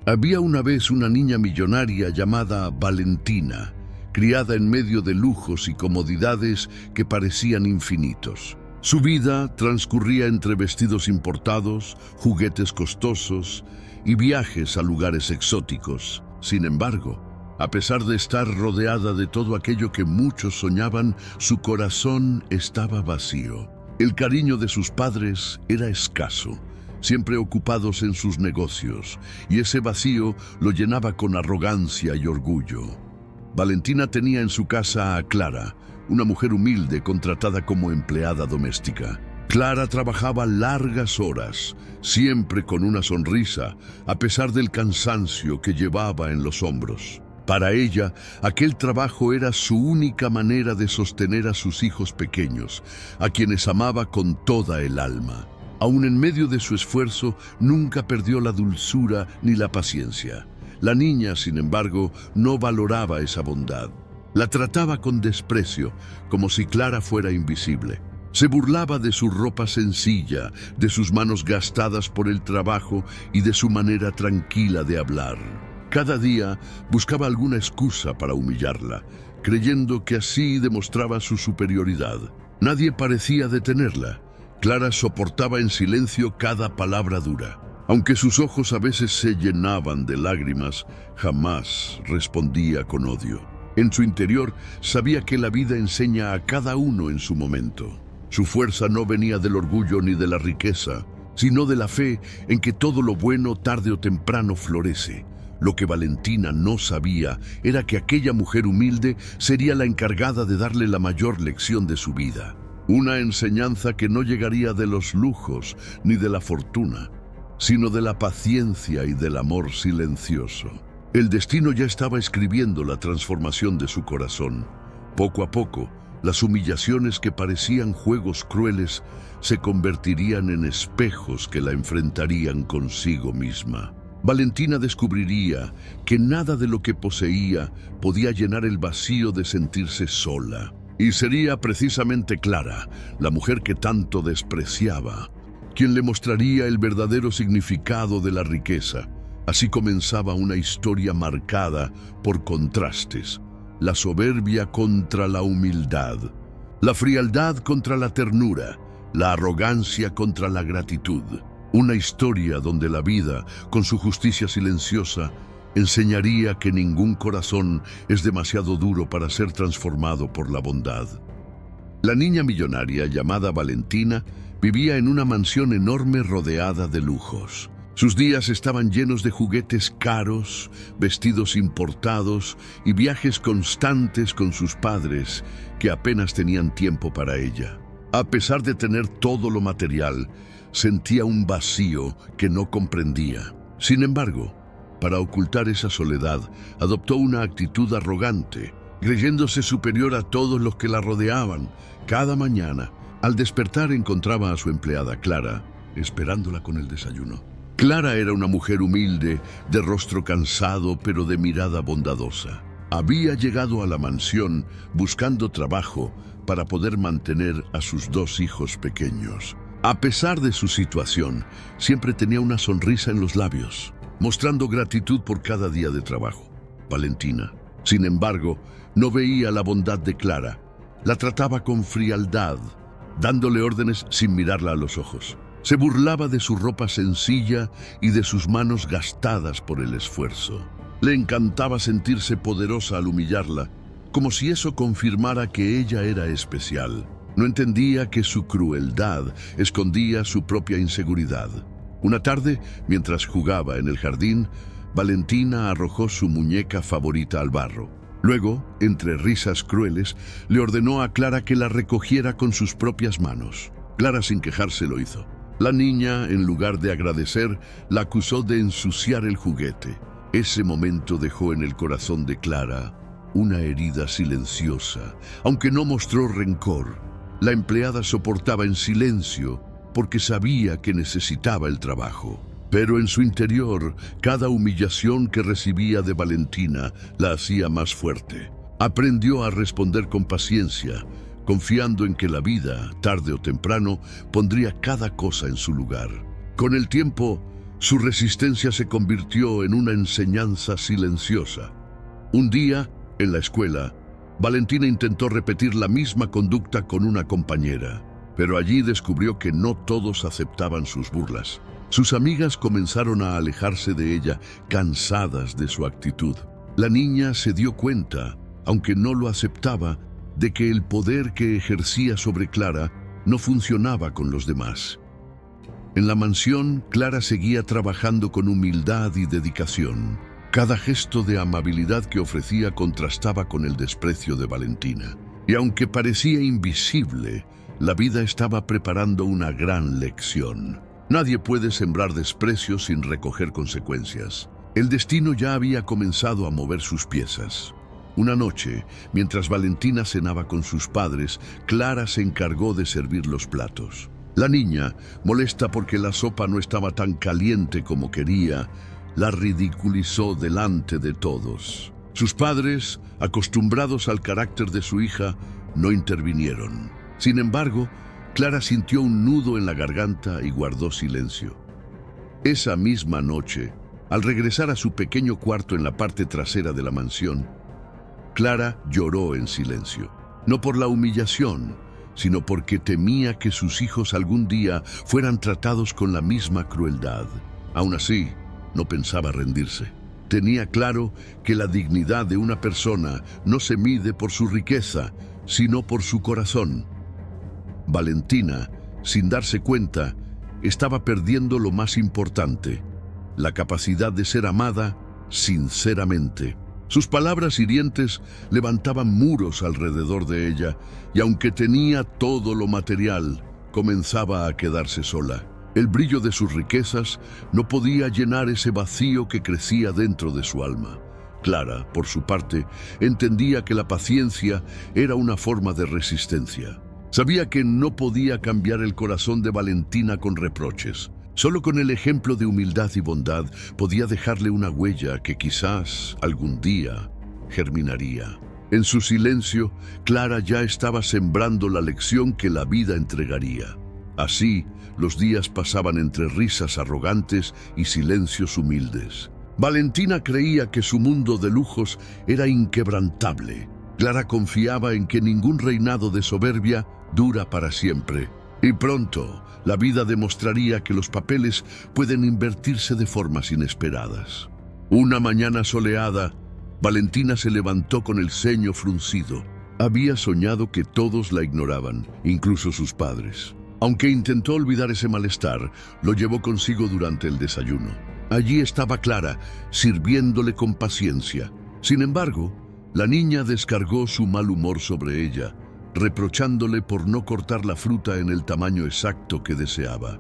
Había una vez una niña millonaria llamada Valentina, criada en medio de lujos y comodidades que parecían infinitos. Su vida transcurría entre vestidos importados, juguetes costosos y viajes a lugares exóticos. Sin embargo, a pesar de estar rodeada de todo aquello que muchos soñaban, su corazón estaba vacío. El cariño de sus padres era escaso, siempre ocupados en sus negocios, y ese vacío lo llenaba con arrogancia y orgullo. Valentina tenía en su casa a Clara, una mujer humilde contratada como empleada doméstica. Clara trabajaba largas horas, siempre con una sonrisa, a pesar del cansancio que llevaba en los hombros. Para ella, aquel trabajo era su única manera de sostener a sus hijos pequeños, a quienes amaba con toda el alma. Aun en medio de su esfuerzo, nunca perdió la dulzura ni la paciencia. La niña, sin embargo, no valoraba esa bondad. La trataba con desprecio, como si Clara fuera invisible. Se burlaba de su ropa sencilla, de sus manos gastadas por el trabajo y de su manera tranquila de hablar. Cada día buscaba alguna excusa para humillarla, creyendo que así demostraba su superioridad. Nadie parecía detenerla. Clara soportaba en silencio cada palabra dura. Aunque sus ojos a veces se llenaban de lágrimas, jamás respondía con odio. En su interior sabía que la vida enseña a cada uno en su momento. Su fuerza no venía del orgullo ni de la riqueza, sino de la fe en que todo lo bueno tarde o temprano florece. Lo que Valentina no sabía era que aquella mujer humilde sería la encargada de darle la mayor lección de su vida. Una enseñanza que no llegaría de los lujos ni de la fortuna, sino de la paciencia y del amor silencioso. El destino ya estaba escribiendo la transformación de su corazón. Poco a poco, las humillaciones que parecían juegos crueles se convertirían en espejos que la enfrentarían consigo misma. Valentina descubriría que nada de lo que poseía podía llenar el vacío de sentirse sola. Y sería precisamente Clara, la mujer que tanto despreciaba, quien le mostraría el verdadero significado de la riqueza. Así comenzaba una historia marcada por contrastes: la soberbia contra la humildad, la frialdad contra la ternura, la arrogancia contra la gratitud. Una historia donde la vida, con su justicia silenciosa, enseñaría que ningún corazón es demasiado duro para ser transformado por la bondad. La niña millonaria, llamada Valentina, vivía en una mansión enorme rodeada de lujos. Sus días estaban llenos de juguetes caros, vestidos importados y viajes constantes con sus padres, que apenas tenían tiempo para ella. A pesar de tener todo lo material, sentía un vacío que no comprendía. Sin embargo, para ocultar esa soledad, adoptó una actitud arrogante, creyéndose superior a todos los que la rodeaban. Cada mañana, al despertar, encontraba a su empleada Clara, esperándola con el desayuno. Clara era una mujer humilde, de rostro cansado, pero de mirada bondadosa. Había llegado a la mansión buscando trabajo para poder mantener a sus 2 hijos pequeños. A pesar de su situación, siempre tenía una sonrisa en los labios, mostrando gratitud por cada día de trabajo. Valentina, sin embargo, no veía la bondad de Clara. La trataba con frialdad, dándole órdenes sin mirarla a los ojos. Se burlaba de su ropa sencilla y de sus manos gastadas por el esfuerzo. Le encantaba sentirse poderosa al humillarla, como si eso confirmara que ella era especial. No entendía que su crueldad escondía su propia inseguridad. Una tarde, mientras jugaba en el jardín, Valentina arrojó su muñeca favorita al barro. Luego, entre risas crueles, le ordenó a Clara que la recogiera con sus propias manos. Clara, sin quejarse, lo hizo. La niña, en lugar de agradecer, la acusó de ensuciar el juguete. Ese momento dejó en el corazón de Clara una herida silenciosa. Aunque no mostró rencor, la empleada soportaba en silencio porque sabía que necesitaba el trabajo. Pero en su interior, cada humillación que recibía de Valentina la hacía más fuerte. Aprendió a responder con paciencia, confiando en que la vida, tarde o temprano, pondría cada cosa en su lugar. Con el tiempo, Su resistencia se convirtió en una enseñanza silenciosa. Un día, en la escuela, Valentina intentó repetir la misma conducta con una compañera, pero allí descubrió que no todos aceptaban sus burlas. Sus amigas comenzaron a alejarse de ella, cansadas de su actitud. La niña se dio cuenta, aunque no lo aceptaba, de que el poder que ejercía sobre Clara no funcionaba con los demás. En la mansión, Clara seguía trabajando con humildad y dedicación. Cada gesto de amabilidad que ofrecía contrastaba con el desprecio de Valentina. Y aunque parecía invisible, la vida estaba preparando una gran lección. Nadie puede sembrar desprecio sin recoger consecuencias. El destino ya había comenzado a mover sus piezas. Una noche, mientras Valentina cenaba con sus padres, Clara se encargó de servir los platos. La niña, molesta porque la sopa no estaba tan caliente como quería, la ridiculizó delante de todos. Sus padres, acostumbrados al carácter de su hija, no intervinieron. Sin embargo, Clara sintió un nudo en la garganta y guardó silencio. Esa misma noche, al regresar a su pequeño cuarto en la parte trasera de la mansión, Clara lloró en silencio. No por la humillación, sino porque temía que sus hijos algún día fueran tratados con la misma crueldad. Aún así, no pensaba rendirse. Tenía claro que la dignidad de una persona no se mide por su riqueza, sino por su corazón. Valentina, sin darse cuenta, estaba perdiendo lo más importante, la capacidad de ser amada sinceramente. Sus palabras hirientes levantaban muros alrededor de ella, y aunque tenía todo lo material, comenzaba a quedarse sola. El brillo de sus riquezas no podía llenar ese vacío que crecía dentro de su alma. Clara, por su parte, entendía que la paciencia era una forma de resistencia. Sabía que no podía cambiar el corazón de Valentina con reproches. Solo con el ejemplo de humildad y bondad podía dejarle una huella que quizás algún día germinaría. En su silencio, Clara ya estaba sembrando la lección que la vida entregaría. Así, los días pasaban entre risas arrogantes y silencios humildes. Valentina creía que su mundo de lujos era inquebrantable. Clara confiaba en que ningún reinado de soberbia dura para siempre. Y pronto, la vida demostraría que los papeles pueden invertirse de formas inesperadas. Una mañana soleada, Valentina se levantó con el ceño fruncido. Había soñado que todos la ignoraban, incluso sus padres. Aunque intentó olvidar ese malestar, lo llevó consigo durante el desayuno. Allí estaba Clara, sirviéndole con paciencia. Sin embargo, la niña descargó su mal humor sobre ella, reprochándole por no cortar la fruta en el tamaño exacto que deseaba.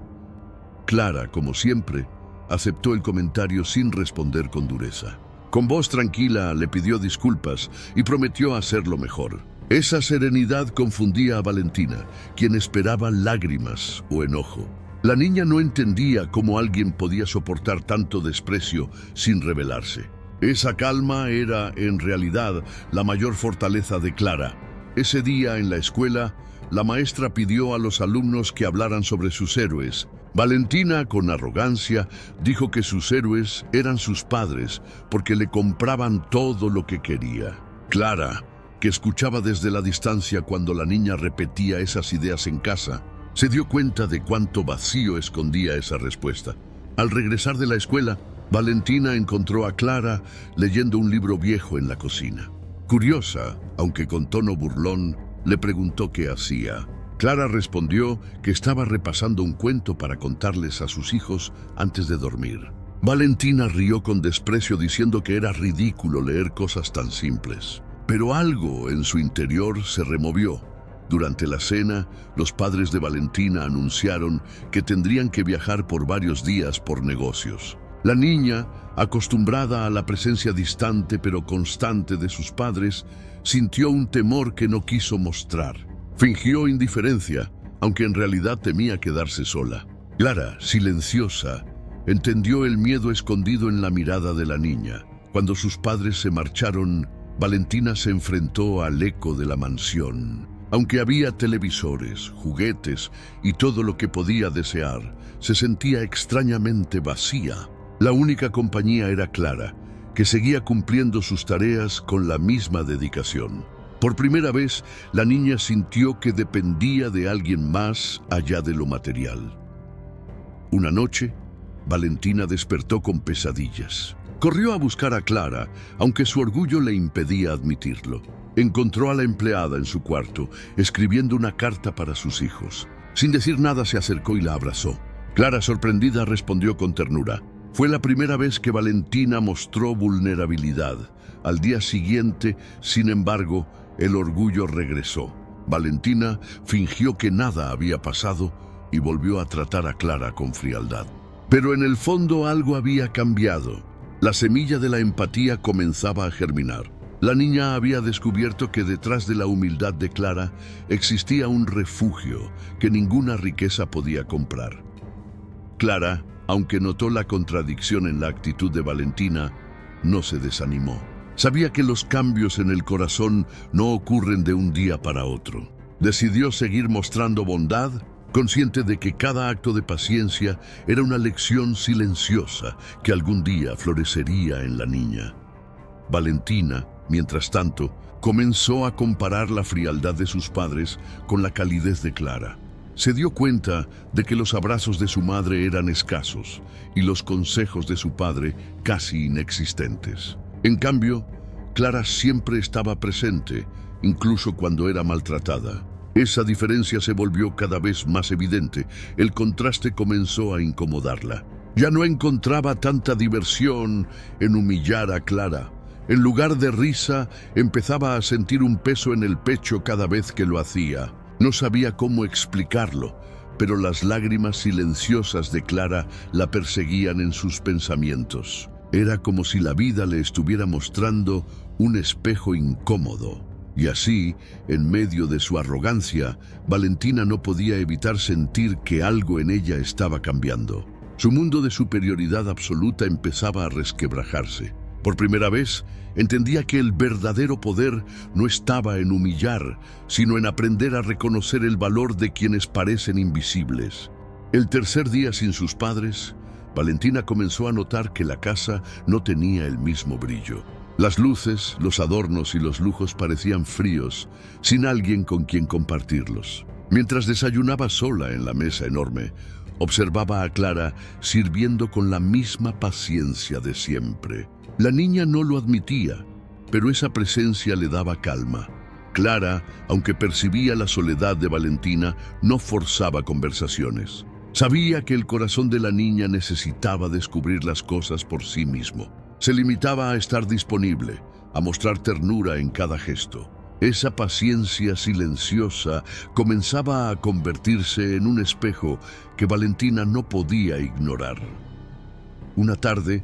Clara, como siempre, aceptó el comentario sin responder con dureza. Con voz tranquila le pidió disculpas y prometió hacerlo mejor. Esa serenidad confundía a Valentina, quien esperaba lágrimas o enojo. La niña no entendía cómo alguien podía soportar tanto desprecio sin rebelarse. Esa calma era, en realidad, la mayor fortaleza de Clara. Ese día en la escuela, la maestra pidió a los alumnos que hablaran sobre sus héroes. Valentina, con arrogancia, dijo que sus héroes eran sus padres porque le compraban todo lo que quería. Clara, que escuchaba desde la distancia cuando la niña repetía esas ideas en casa, se dio cuenta de cuánto vacío escondía esa respuesta. Al regresar de la escuela, Valentina encontró a Clara leyendo un libro viejo en la cocina. Curiosa, aunque con tono burlón, le preguntó qué hacía. Clara respondió que estaba repasando un cuento para contarles a sus hijos antes de dormir. Valentina rió con desprecio diciendo que era ridículo leer cosas tan simples. Pero algo en su interior se removió. Durante la cena, los padres de Valentina anunciaron que tendrían que viajar por varios días por negocios. La niña, acostumbrada a la presencia distante pero constante de sus padres, sintió un temor que no quiso mostrar. Fingió indiferencia, aunque en realidad temía quedarse sola. Clara, silenciosa, entendió el miedo escondido en la mirada de la niña. Cuando sus padres se marcharon, Valentina se enfrentó al eco de la mansión. Aunque había televisores, juguetes y todo lo que podía desear, se sentía extrañamente vacía. La única compañía era Clara, que seguía cumpliendo sus tareas con la misma dedicación. Por primera vez, la niña sintió que dependía de alguien más allá de lo material. Una noche, Valentina despertó con pesadillas. Corrió a buscar a Clara, aunque su orgullo le impedía admitirlo. Encontró a la empleada en su cuarto, escribiendo una carta para sus hijos. Sin decir nada, se acercó y la abrazó. Clara, sorprendida, respondió con ternura. Fue la primera vez que Valentina mostró vulnerabilidad. Al día siguiente, sin embargo, el orgullo regresó. Valentina fingió que nada había pasado y volvió a tratar a Clara con frialdad. Pero en el fondo algo había cambiado. La semilla de la empatía comenzaba a germinar. La niña había descubierto que detrás de la humildad de Clara existía un refugio que ninguna riqueza podía comprar. Clara, aunque notó la contradicción en la actitud de Valentina, no se desanimó. Sabía que los cambios en el corazón no ocurren de un día para otro. Decidió seguir mostrando bondad, consciente de que cada acto de paciencia era una lección silenciosa que algún día florecería en la niña. Valentina, mientras tanto, comenzó a comparar la frialdad de sus padres con la calidez de Clara. Se dio cuenta de que los abrazos de su madre eran escasos y los consejos de su padre casi inexistentes. En cambio, Clara siempre estaba presente, incluso cuando era maltratada. Esa diferencia se volvió cada vez más evidente. El contraste comenzó a incomodarla. Ya no encontraba tanta diversión en humillar a Clara. En lugar de risa, empezaba a sentir un peso en el pecho cada vez que lo hacía. No sabía cómo explicarlo, pero las lágrimas silenciosas de Clara la perseguían en sus pensamientos. Era como si la vida le estuviera mostrando un espejo incómodo. Y así, en medio de su arrogancia, Valentina no podía evitar sentir que algo en ella estaba cambiando. Su mundo de superioridad absoluta empezaba a resquebrajarse. Por primera vez, entendía que el verdadero poder no estaba en humillar, sino en aprender a reconocer el valor de quienes parecen invisibles. El tercer día sin sus padres, Valentina comenzó a notar que la casa no tenía el mismo brillo. Las luces, los adornos y los lujos parecían fríos, sin alguien con quien compartirlos. Mientras desayunaba sola en la mesa enorme, observaba a Clara sirviendo con la misma paciencia de siempre. La niña no lo admitía, pero esa presencia le daba calma. Clara, aunque percibía la soledad de Valentina, no forzaba conversaciones. Sabía que el corazón de la niña necesitaba descubrir las cosas por sí mismo. Se limitaba a estar disponible, a mostrar ternura en cada gesto. Esa paciencia silenciosa comenzaba a convertirse en un espejo que Valentina no podía ignorar. Una tarde,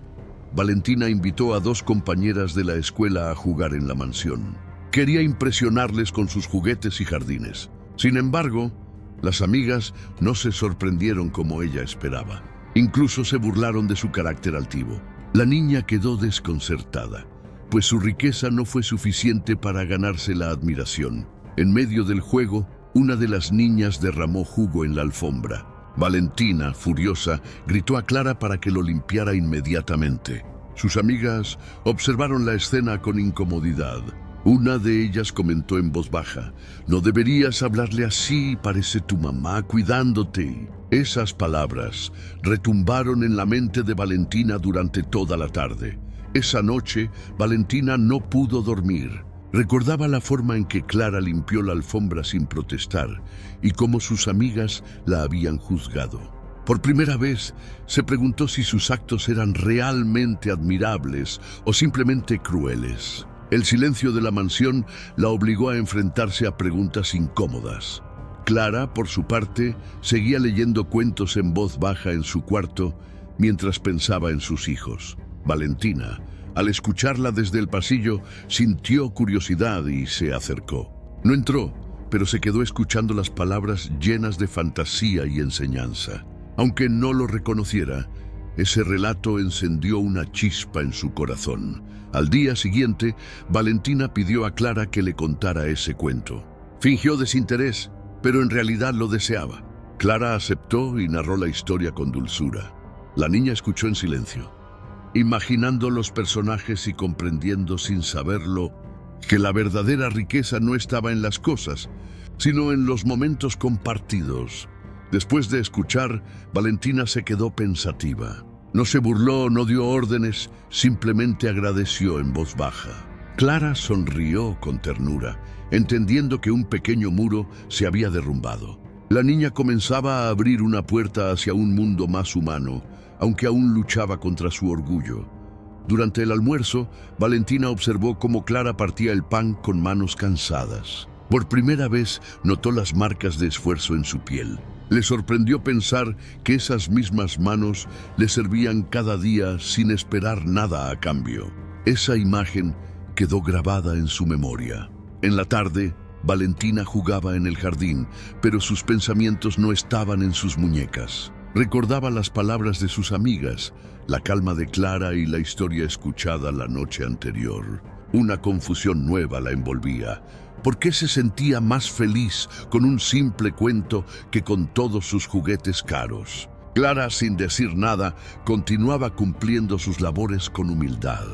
Valentina invitó a dos compañeras de la escuela a jugar en la mansión. Quería impresionarles con sus juguetes y jardines. Sin embargo, las amigas no se sorprendieron como ella esperaba. Incluso se burlaron de su carácter altivo. La niña quedó desconcertada, pues su riqueza no fue suficiente para ganarse la admiración. En medio del juego, una de las niñas derramó jugo en la alfombra. Valentina, furiosa, gritó a Clara para que lo limpiara inmediatamente. Sus amigas observaron la escena con incomodidad. Una de ellas comentó en voz baja: «No deberías hablarle así, parece tu mamá cuidándote». Esas palabras retumbaron en la mente de Valentina durante toda la tarde. Esa noche, Valentina no pudo dormir. Recordaba la forma en que Clara limpió la alfombra sin protestar y cómo sus amigas la habían juzgado. Por primera vez, se preguntó si sus actos eran realmente admirables o simplemente crueles. El silencio de la mansión la obligó a enfrentarse a preguntas incómodas. Clara, por su parte, seguía leyendo cuentos en voz baja en su cuarto mientras pensaba en sus hijos. Valentina, al escucharla desde el pasillo, sintió curiosidad y se acercó. No entró, pero se quedó escuchando las palabras llenas de fantasía y enseñanza. Aunque no lo reconociera, ese relato encendió una chispa en su corazón. Al día siguiente, Valentina pidió a Clara que le contara ese cuento. Fingió desinterés, pero en realidad lo deseaba. Clara aceptó y narró la historia con dulzura. La niña escuchó en silencio, imaginando los personajes y comprendiendo sin saberlo que la verdadera riqueza no estaba en las cosas, sino en los momentos compartidos. Después de escuchar, Valentina se quedó pensativa. No se burló, no dio órdenes, simplemente agradeció en voz baja. Clara sonrió con ternura, entendiendo que un pequeño muro se había derrumbado. La niña comenzaba a abrir una puerta hacia un mundo más humano, aunque aún luchaba contra su orgullo. Durante el almuerzo, Valentina observó cómo Clara partía el pan con manos cansadas. Por primera vez notó las marcas de esfuerzo en su piel. Le sorprendió pensar que esas mismas manos le servían cada día sin esperar nada a cambio. Esa imagen quedó grabada en su memoria. En la tarde, Valentina jugaba en el jardín, pero sus pensamientos no estaban en sus muñecas. Recordaba las palabras de sus amigas, la calma de Clara y la historia escuchada la noche anterior. Una confusión nueva la envolvía. ¿Por qué se sentía más feliz con un simple cuento que con todos sus juguetes caros? Clara, sin decir nada, continuaba cumpliendo sus labores con humildad.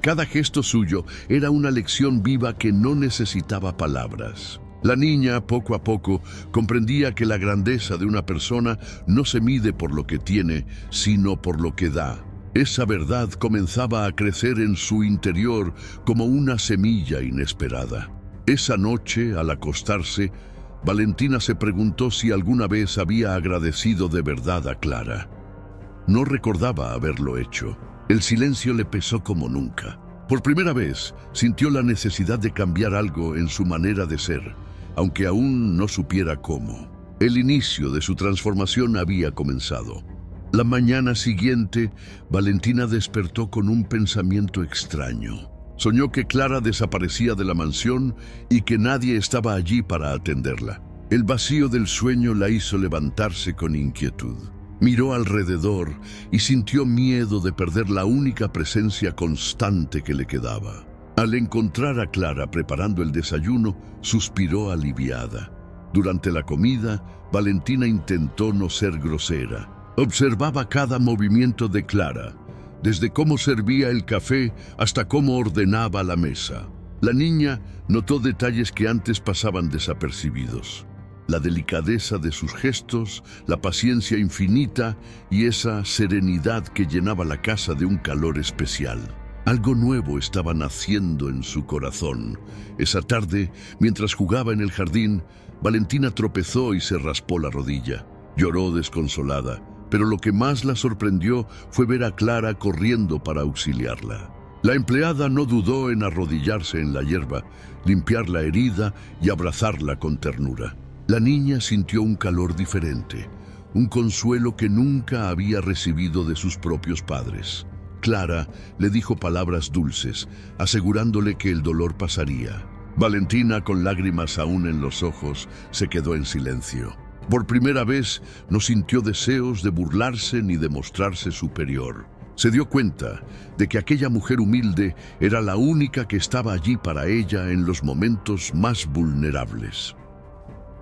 Cada gesto suyo era una lección viva que no necesitaba palabras. La niña, poco a poco, comprendía que la grandeza de una persona no se mide por lo que tiene, sino por lo que da. Esa verdad comenzaba a crecer en su interior como una semilla inesperada. Esa noche, al acostarse, Valentina se preguntó si alguna vez había agradecido de verdad a Clara. No recordaba haberlo hecho. El silencio le pesó como nunca. Por primera vez, sintió la necesidad de cambiar algo en su manera de ser, aunque aún no supiera cómo. El inicio de su transformación había comenzado. La mañana siguiente, Valentina despertó con un pensamiento extraño. Soñó que Clara desaparecía de la mansión y que nadie estaba allí para atenderla. El vacío del sueño la hizo levantarse con inquietud. Miró alrededor y sintió miedo de perder la única presencia constante que le quedaba. Al encontrar a Clara preparando el desayuno, suspiró aliviada. Durante la comida, Valentina intentó no ser grosera. Observaba cada movimiento de Clara, desde cómo servía el café hasta cómo ordenaba la mesa. La niña notó detalles que antes pasaban desapercibidos. La delicadeza de sus gestos, la paciencia infinita y esa serenidad que llenaba la casa de un calor especial. Algo nuevo estaba naciendo en su corazón. Esa tarde, mientras jugaba en el jardín, Valentina tropezó y se raspó la rodilla. Lloró desconsolada, pero lo que más la sorprendió fue ver a Clara corriendo para auxiliarla. La empleada no dudó en arrodillarse en la hierba, limpiar la herida y abrazarla con ternura. La niña sintió un calor diferente, un consuelo que nunca había recibido de sus propios padres. Clara le dijo palabras dulces, asegurándole que el dolor pasaría. Valentina, con lágrimas aún en los ojos, se quedó en silencio. Por primera vez no sintió deseos de burlarse ni de mostrarse superior. Se dio cuenta de que aquella mujer humilde era la única que estaba allí para ella en los momentos más vulnerables.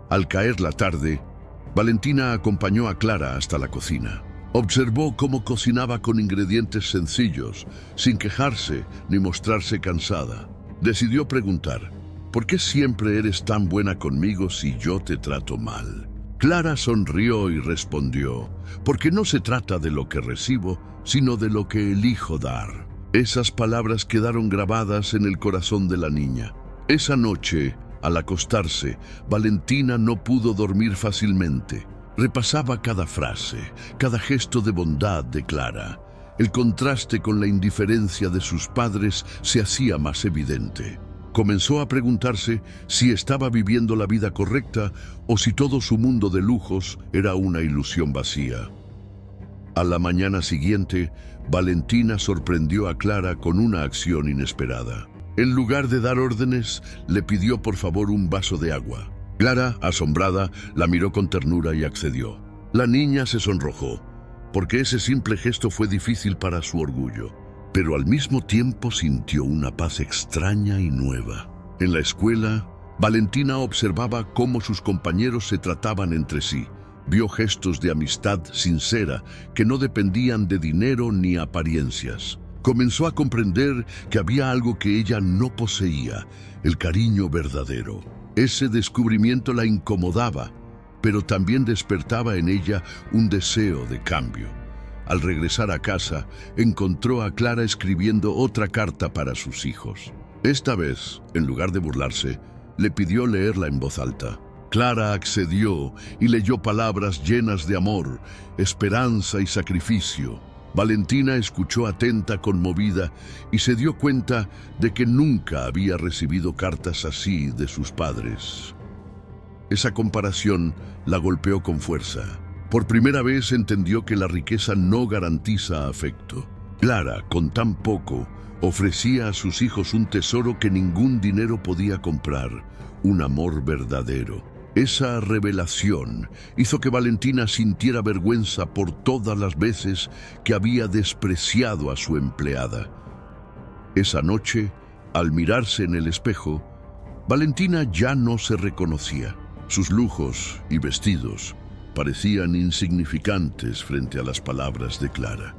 Al caer la tarde, Valentina acompañó a Clara hasta la cocina. Observó cómo cocinaba con ingredientes sencillos, sin quejarse ni mostrarse cansada. Decidió preguntar, ¿por qué siempre eres tan buena conmigo si yo te trato mal? Clara sonrió y respondió, porque no se trata de lo que recibo, sino de lo que elijo dar. Esas palabras quedaron grabadas en el corazón de la niña. Esa noche, al acostarse, Valentina no pudo dormir fácilmente. Repasaba cada frase, cada gesto de bondad de Clara. El contraste con la indiferencia de sus padres se hacía más evidente. Comenzó a preguntarse si estaba viviendo la vida correcta o si todo su mundo de lujos era una ilusión vacía. A la mañana siguiente, Valentina sorprendió a Clara con una acción inesperada. En lugar de dar órdenes, le pidió por favor un vaso de agua. Clara, asombrada, la miró con ternura y accedió. La niña se sonrojó, porque ese simple gesto fue difícil para su orgullo. Pero al mismo tiempo sintió una paz extraña y nueva. En la escuela, Valentina observaba cómo sus compañeros se trataban entre sí, Vio gestos de amistad sincera que no dependían de dinero ni apariencias. Comenzó a comprender que había algo que ella no poseía, el cariño verdadero. Ese descubrimiento la incomodaba, pero también despertaba en ella un deseo de cambio. Al regresar a casa, encontró a Clara escribiendo otra carta para sus hijos. Esta vez, en lugar de burlarse, le pidió leerla en voz alta. Clara accedió y leyó palabras llenas de amor, esperanza y sacrificio. Valentina escuchó atenta, conmovida, y se dio cuenta de que nunca había recibido cartas así de sus padres. Esa comparación la golpeó con fuerza. Por primera vez entendió que la riqueza no garantiza afecto. Clara, con tan poco, ofrecía a sus hijos un tesoro que ningún dinero podía comprar, un amor verdadero. Esa revelación hizo que Valentina sintiera vergüenza por todas las veces que había despreciado a su empleada. Esa noche, al mirarse en el espejo, Valentina ya no se reconocía. Sus lujos y vestidos parecían insignificantes frente a las palabras de Clara.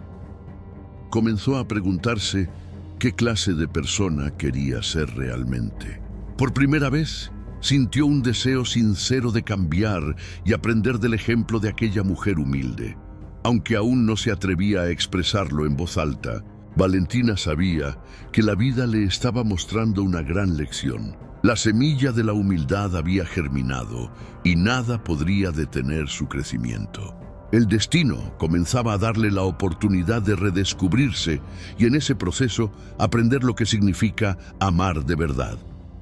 Comenzó a preguntarse qué clase de persona quería ser realmente. Por primera vez, sintió un deseo sincero de cambiar y aprender del ejemplo de aquella mujer humilde. Aunque aún no se atrevía a expresarlo en voz alta, Valentina sabía que la vida le estaba mostrando una gran lección. La semilla de la humildad había germinado y nada podría detener su crecimiento. El destino comenzaba a darle la oportunidad de redescubrirse y en ese proceso aprender lo que significa amar de verdad.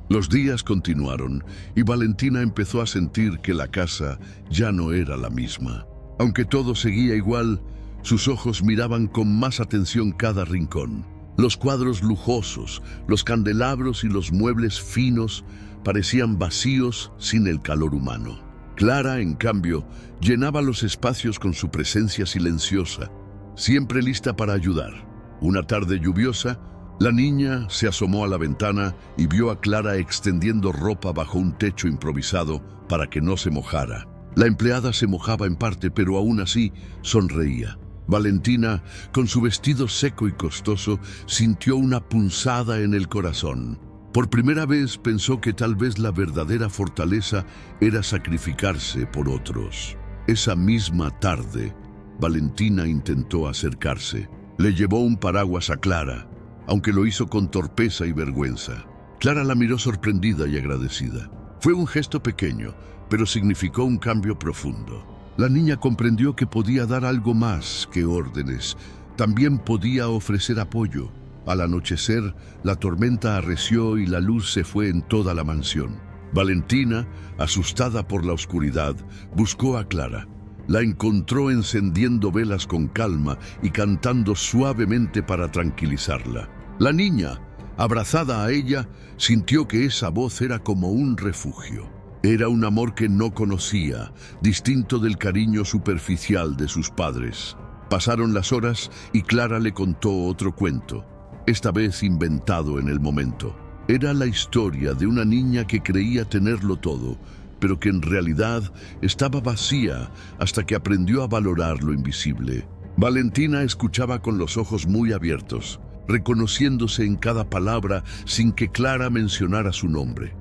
Los días continuaron y Valentina empezó a sentir que la casa ya no era la misma. Aunque todo seguía igual, sus ojos miraban con más atención cada rincón. Los cuadros lujosos, los candelabros y los muebles finos parecían vacíos sin el calor humano. Clara, en cambio, llenaba los espacios con su presencia silenciosa, siempre lista para ayudar. Una tarde lluviosa, la niña se asomó a la ventana y vio a Clara extendiendo ropa bajo un techo improvisado para que no se mojara. La empleada se mojaba en parte, pero aún así sonreía. Valentina, con su vestido seco y costoso, sintió una punzada en el corazón. Por primera vez pensó que tal vez la verdadera fortaleza era sacrificarse por otros. Esa misma tarde, Valentina intentó acercarse. Le llevó un paraguas a Clara, aunque lo hizo con torpeza y vergüenza. Clara la miró sorprendida y agradecida. Fue un gesto pequeño, pero significó un cambio profundo. La niña comprendió que podía dar algo más que órdenes. También podía ofrecer apoyo. Al anochecer, la tormenta arreció y la luz se fue en toda la mansión. Valentina, asustada por la oscuridad, buscó a Clara. La encontró encendiendo velas con calma y cantando suavemente para tranquilizarla. La niña, abrazada a ella, sintió que esa voz era como un refugio. Era un amor que no conocía, distinto del cariño superficial de sus padres. Pasaron las horas y Clara le contó otro cuento, esta vez inventado en el momento. Era la historia de una niña que creía tenerlo todo, pero que en realidad estaba vacía hasta que aprendió a valorar lo invisible. Valentina escuchaba con los ojos muy abiertos, reconociéndose en cada palabra sin que Clara mencionara su nombre.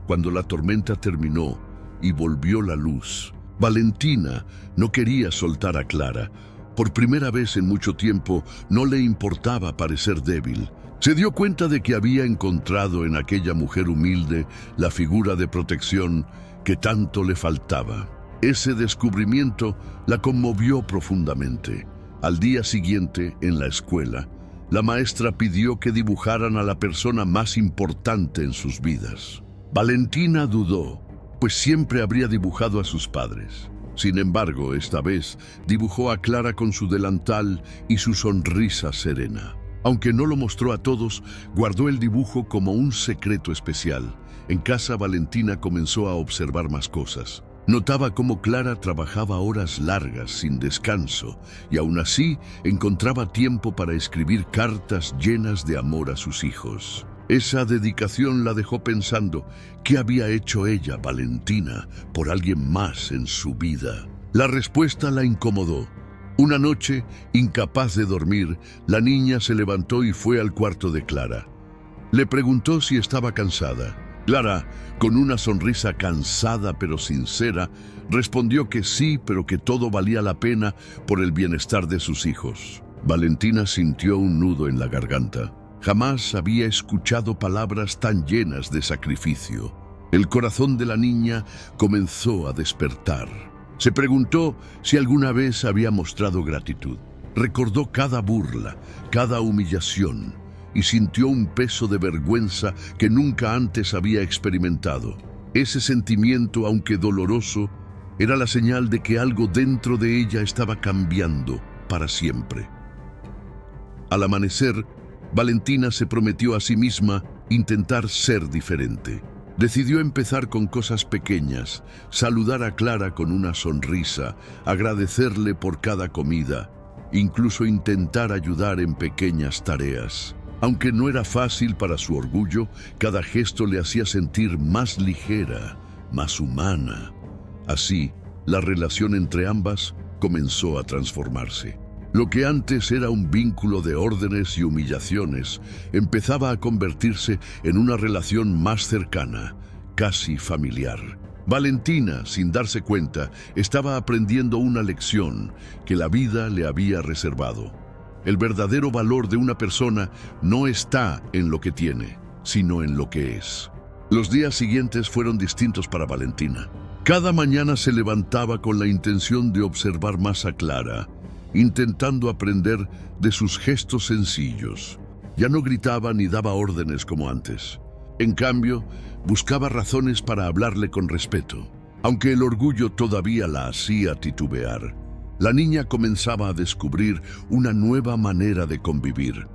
Cuando la tormenta terminó y volvió la luz, Valentina no quería soltar a Clara. Por primera vez en mucho tiempo no le importaba parecer débil. Se dio cuenta de que había encontrado en aquella mujer humilde la figura de protección que tanto le faltaba. Ese descubrimiento la conmovió profundamente. Al día siguiente, en la escuela, la maestra pidió que dibujaran a la persona más importante en sus vidas. Valentina dudó, pues siempre habría dibujado a sus padres. Sin embargo, esta vez dibujó a Clara con su delantal y su sonrisa serena. Aunque no lo mostró a todos, guardó el dibujo como un secreto especial. En casa, Valentina comenzó a observar más cosas. Notaba cómo Clara trabajaba horas largas sin descanso y aún así encontraba tiempo para escribir cartas llenas de amor a sus hijos. Esa dedicación la dejó pensando qué había hecho ella, Valentina, por alguien más en su vida. La respuesta la incomodó. Una noche, incapaz de dormir, la niña se levantó y fue al cuarto de Clara. Le preguntó si estaba cansada. Clara, con una sonrisa cansada pero sincera, respondió que sí, pero que todo valía la pena por el bienestar de sus hijos. Valentina sintió un nudo en la garganta. Jamás había escuchado palabras tan llenas de sacrificio. El corazón de la niña comenzó a despertar. Se preguntó si alguna vez había mostrado gratitud. Recordó cada burla, cada humillación, y sintió un peso de vergüenza que nunca antes había experimentado. Ese sentimiento, aunque doloroso, era la señal de que algo dentro de ella estaba cambiando para siempre. Al amanecer, Valentina se prometió a sí misma intentar ser diferente. Decidió empezar con cosas pequeñas, saludar a Clara con una sonrisa, agradecerle por cada comida, incluso intentar ayudar en pequeñas tareas. Aunque no era fácil para su orgullo, cada gesto le hacía sentir más ligera, más humana. Así, la relación entre ambas comenzó a transformarse. Lo que antes era un vínculo de órdenes y humillaciones, empezaba a convertirse en una relación más cercana, casi familiar. Valentina, sin darse cuenta, estaba aprendiendo una lección que la vida le había reservado. El verdadero valor de una persona no está en lo que tiene, sino en lo que es. Los días siguientes fueron distintos para Valentina. Cada mañana se levantaba con la intención de observar más a Clara, intentando aprender de sus gestos sencillos. Ya no gritaba ni daba órdenes como antes. En cambio, buscaba razones para hablarle con respeto. Aunque el orgullo todavía la hacía titubear, la niña comenzaba a descubrir una nueva manera de convivir.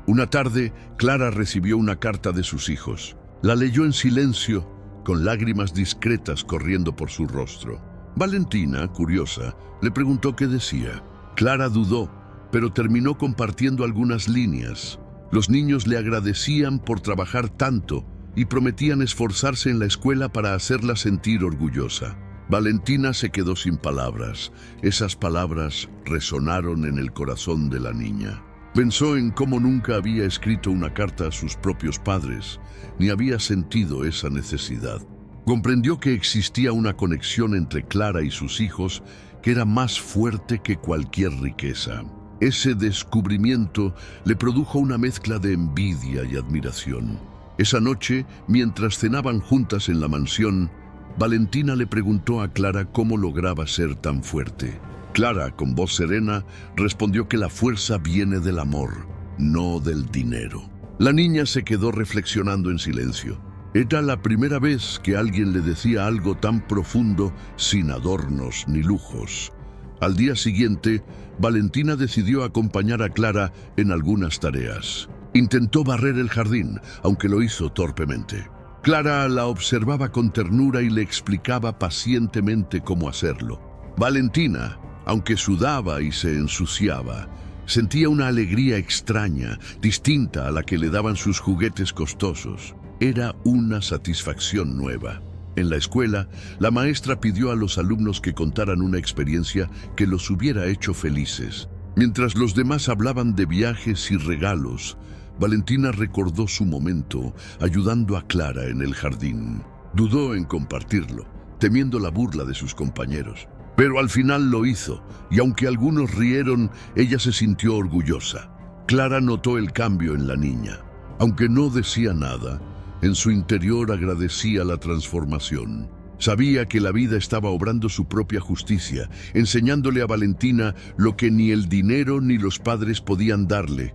Una tarde, Clara recibió una carta de sus hijos. La leyó en silencio, con lágrimas discretas corriendo por su rostro. Valentina, curiosa, le preguntó qué decía. Clara dudó, pero terminó compartiendo algunas líneas. Los niños le agradecían por trabajar tanto y prometían esforzarse en la escuela para hacerla sentir orgullosa. Valentina se quedó sin palabras. Esas palabras resonaron en el corazón de la niña. Pensó en cómo nunca había escrito una carta a sus propios padres, ni había sentido esa necesidad. Comprendió que existía una conexión entre Clara y sus hijos que era más fuerte que cualquier riqueza. Ese descubrimiento le produjo una mezcla de envidia y admiración. Esa noche, mientras cenaban juntas en la mansión, Valentina le preguntó a Clara cómo lograba ser tan fuerte. Clara, con voz serena, respondió que la fuerza viene del amor, no del dinero. La niña se quedó reflexionando en silencio. Era la primera vez que alguien le decía algo tan profundo sin adornos ni lujos. Al día siguiente, Valentina decidió acompañar a Clara en algunas tareas. Intentó barrer el jardín, aunque lo hizo torpemente. Clara la observaba con ternura y le explicaba pacientemente cómo hacerlo. Valentina, aunque sudaba y se ensuciaba, sentía una alegría extraña, distinta a la que le daban sus juguetes costosos. Era una satisfacción nueva. En la escuela, la maestra pidió a los alumnos que contaran una experiencia que los hubiera hecho felices. Mientras los demás hablaban de viajes y regalos, Valentina recordó su momento ayudando a Clara en el jardín. Dudó en compartirlo, temiendo la burla de sus compañeros. Pero al final lo hizo, y aunque algunos rieron, ella se sintió orgullosa. Clara notó el cambio en la niña. Aunque no decía nada, en su interior agradecía la transformación. Sabía que la vida estaba obrando su propia justicia, enseñándole a Valentina lo que ni el dinero ni los padres podían darle: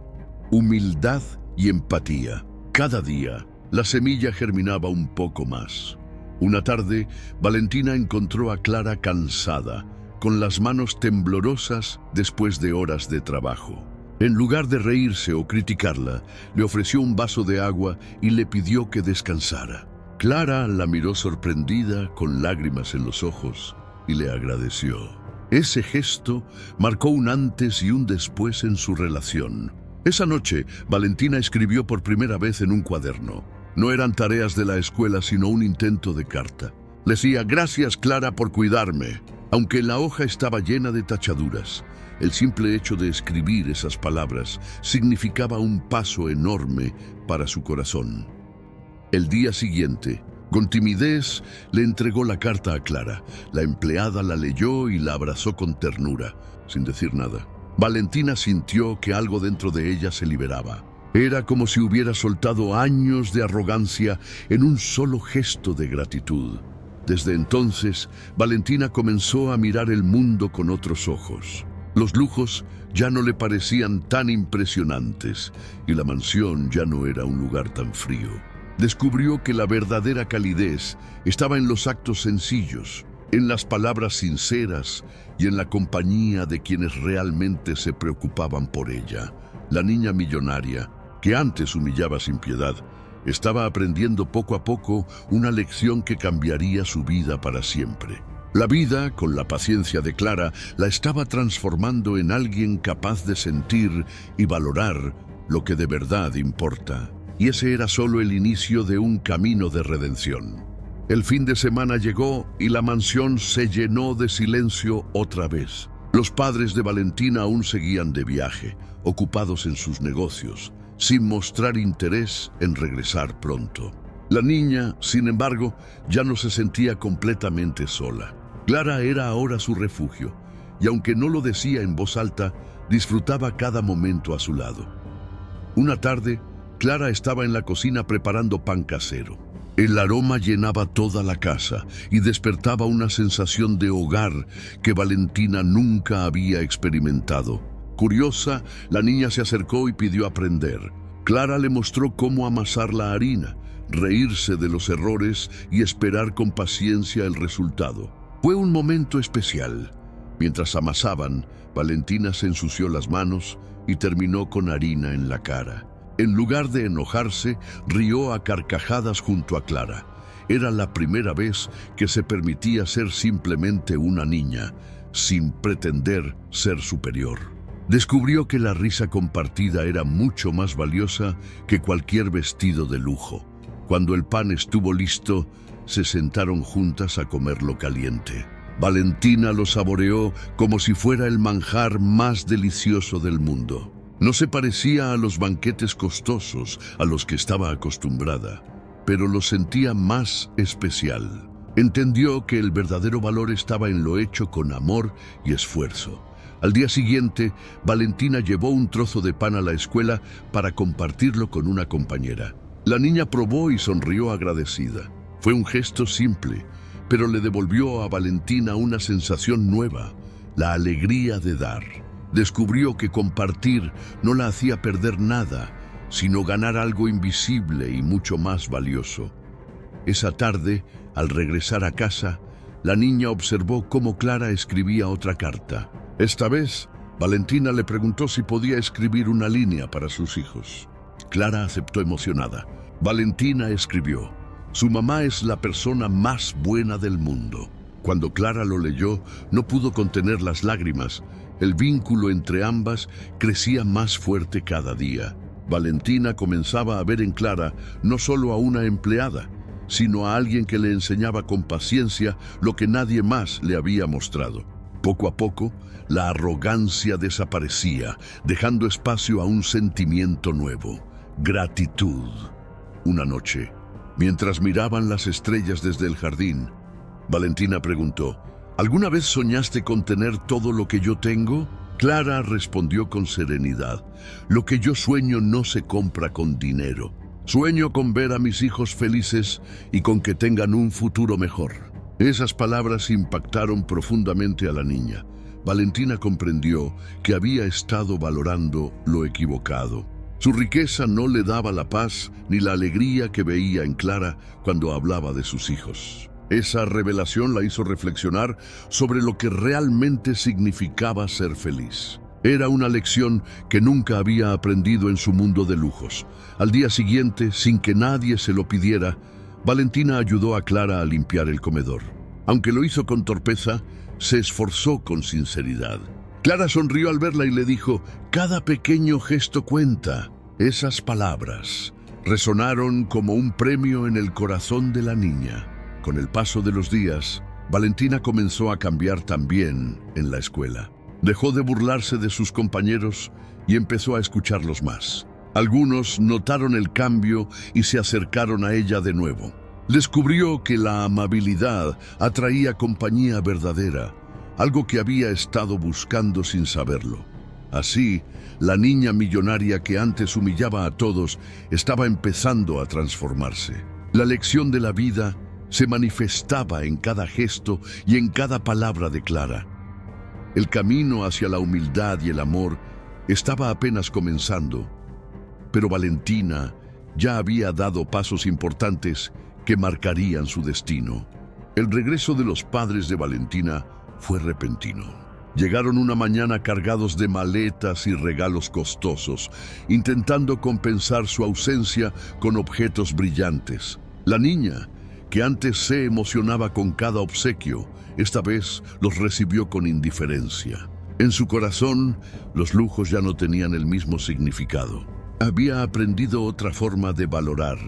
humildad y empatía. Cada día, la semilla germinaba un poco más. Una tarde, Valentina encontró a Clara cansada, con las manos temblorosas después de horas de trabajo. En lugar de reírse o criticarla, le ofreció un vaso de agua y le pidió que descansara. Clara la miró sorprendida, con lágrimas en los ojos, y le agradeció. Ese gesto marcó un antes y un después en su relación. Esa noche, Valentina escribió por primera vez en un cuaderno. No eran tareas de la escuela, sino un intento de carta. Decía: «Gracias, Clara, por cuidarme». Aunque la hoja estaba llena de tachaduras, el simple hecho de escribir esas palabras significaba un paso enorme para su corazón. El día siguiente, con timidez, le entregó la carta a Clara. La empleada la leyó y la abrazó con ternura, sin decir nada. Valentina sintió que algo dentro de ella se liberaba. Era como si hubiera soltado años de arrogancia en un solo gesto de gratitud. Desde entonces, Valentina comenzó a mirar el mundo con otros ojos. Los lujos ya no le parecían tan impresionantes y la mansión ya no era un lugar tan frío. Descubrió que la verdadera calidez estaba en los actos sencillos, en las palabras sinceras y en la compañía de quienes realmente se preocupaban por ella. La niña millonaria, que antes humillaba sin piedad, estaba aprendiendo poco a poco una lección que cambiaría su vida para siempre. La vida, con la paciencia de Clara, la estaba transformando en alguien capaz de sentir y valorar lo que de verdad importa. Y ese era solo el inicio de un camino de redención. El fin de semana llegó y la mansión se llenó de silencio otra vez. Los padres de Valentina aún seguían de viaje, ocupados en sus negocios, sin mostrar interés en regresar pronto. La niña, sin embargo, ya no se sentía completamente sola. Clara era ahora su refugio, y aunque no lo decía en voz alta, disfrutaba cada momento a su lado. Una tarde, Clara estaba en la cocina preparando pan casero. El aroma llenaba toda la casa y despertaba una sensación de hogar que Valentina nunca había experimentado. Curiosa, la niña se acercó y pidió aprender. Clara le mostró cómo amasar la harina, reírse de los errores y esperar con paciencia el resultado. Fue un momento especial. Mientras amasaban, Valentina se ensució las manos y terminó con harina en la cara. En lugar de enojarse, rió a carcajadas junto a Clara. Era la primera vez que se permitía ser simplemente una niña, sin pretender ser superior. Descubrió que la risa compartida era mucho más valiosa que cualquier vestido de lujo. Cuando el pan estuvo listo, se sentaron juntas a comerlo caliente. Valentina lo saboreó como si fuera el manjar más delicioso del mundo. No se parecía a los banquetes costosos a los que estaba acostumbrada, pero lo sentía más especial. Entendió que el verdadero valor estaba en lo hecho con amor y esfuerzo. Al día siguiente, Valentina llevó un trozo de pan a la escuela para compartirlo con una compañera. La niña probó y sonrió agradecida. Fue un gesto simple, pero le devolvió a Valentina una sensación nueva, la alegría de dar. Descubrió que compartir no la hacía perder nada, sino ganar algo invisible y mucho más valioso. Esa tarde, al regresar a casa, la niña observó cómo Clara escribía otra carta. Esta vez, Valentina le preguntó si podía escribir una línea para sus hijos. Clara aceptó emocionada. Valentina escribió: «Su mamá es la persona más buena del mundo». Cuando Clara lo leyó, no pudo contener las lágrimas. El vínculo entre ambas crecía más fuerte cada día. Valentina comenzaba a ver en Clara no solo a una empleada, sino a alguien que le enseñaba con paciencia lo que nadie más le había mostrado. Poco a poco, la arrogancia desaparecía, dejando espacio a un sentimiento nuevo: gratitud. Una noche, mientras miraban las estrellas desde el jardín, Valentina preguntó: ¿Alguna vez soñaste con tener todo lo que yo tengo? Clara respondió con serenidad: Lo que yo sueño no se compra con dinero. Sueño con ver a mis hijos felices y con que tengan un futuro mejor. Esas palabras impactaron profundamente a la niña. Valentina comprendió que había estado valorando lo equivocado. Su riqueza no le daba la paz ni la alegría que veía en Clara cuando hablaba de sus hijos. Esa revelación la hizo reflexionar sobre lo que realmente significaba ser feliz. Era una lección que nunca había aprendido en su mundo de lujos. Al día siguiente, sin que nadie se lo pidiera, Valentina ayudó a Clara a limpiar el comedor. Aunque lo hizo con torpeza, se esforzó con sinceridad. Clara sonrió al verla y le dijo: «Cada pequeño gesto cuenta». Esas palabras resonaron como un premio en el corazón de la niña. Con el paso de los días, Valentina comenzó a cambiar también en la escuela. Dejó de burlarse de sus compañeros y empezó a escucharlos más. Algunos notaron el cambio y se acercaron a ella de nuevo. Descubrió que la amabilidad atraía compañía verdadera, algo que había estado buscando sin saberlo. Así, la niña millonaria que antes humillaba a todos estaba empezando a transformarse. La lección de la vida se manifestaba en cada gesto y en cada palabra de Clara. El camino hacia la humildad y el amor estaba apenas comenzando, pero Valentina ya había dado pasos importantes que marcarían su destino. El regreso de los padres de Valentina fue repentino. Llegaron una mañana cargados de maletas y regalos costosos, intentando compensar su ausencia con objetos brillantes. La niña, que antes se emocionaba con cada obsequio, esta vez los recibió con indiferencia. En su corazón, los lujos ya no tenían el mismo significado. Había aprendido otra forma de valorar.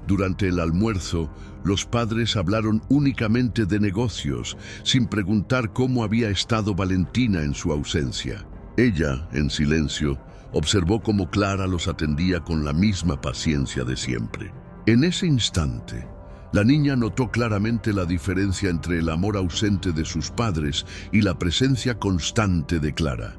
Durante el almuerzo, los padres hablaron únicamente de negocios, sin preguntar cómo había estado Valentina en su ausencia. Ella, en silencio, observó cómo Clara los atendía con la misma paciencia de siempre. En ese instante, la niña notó claramente la diferencia entre el amor ausente de sus padres y la presencia constante de Clara.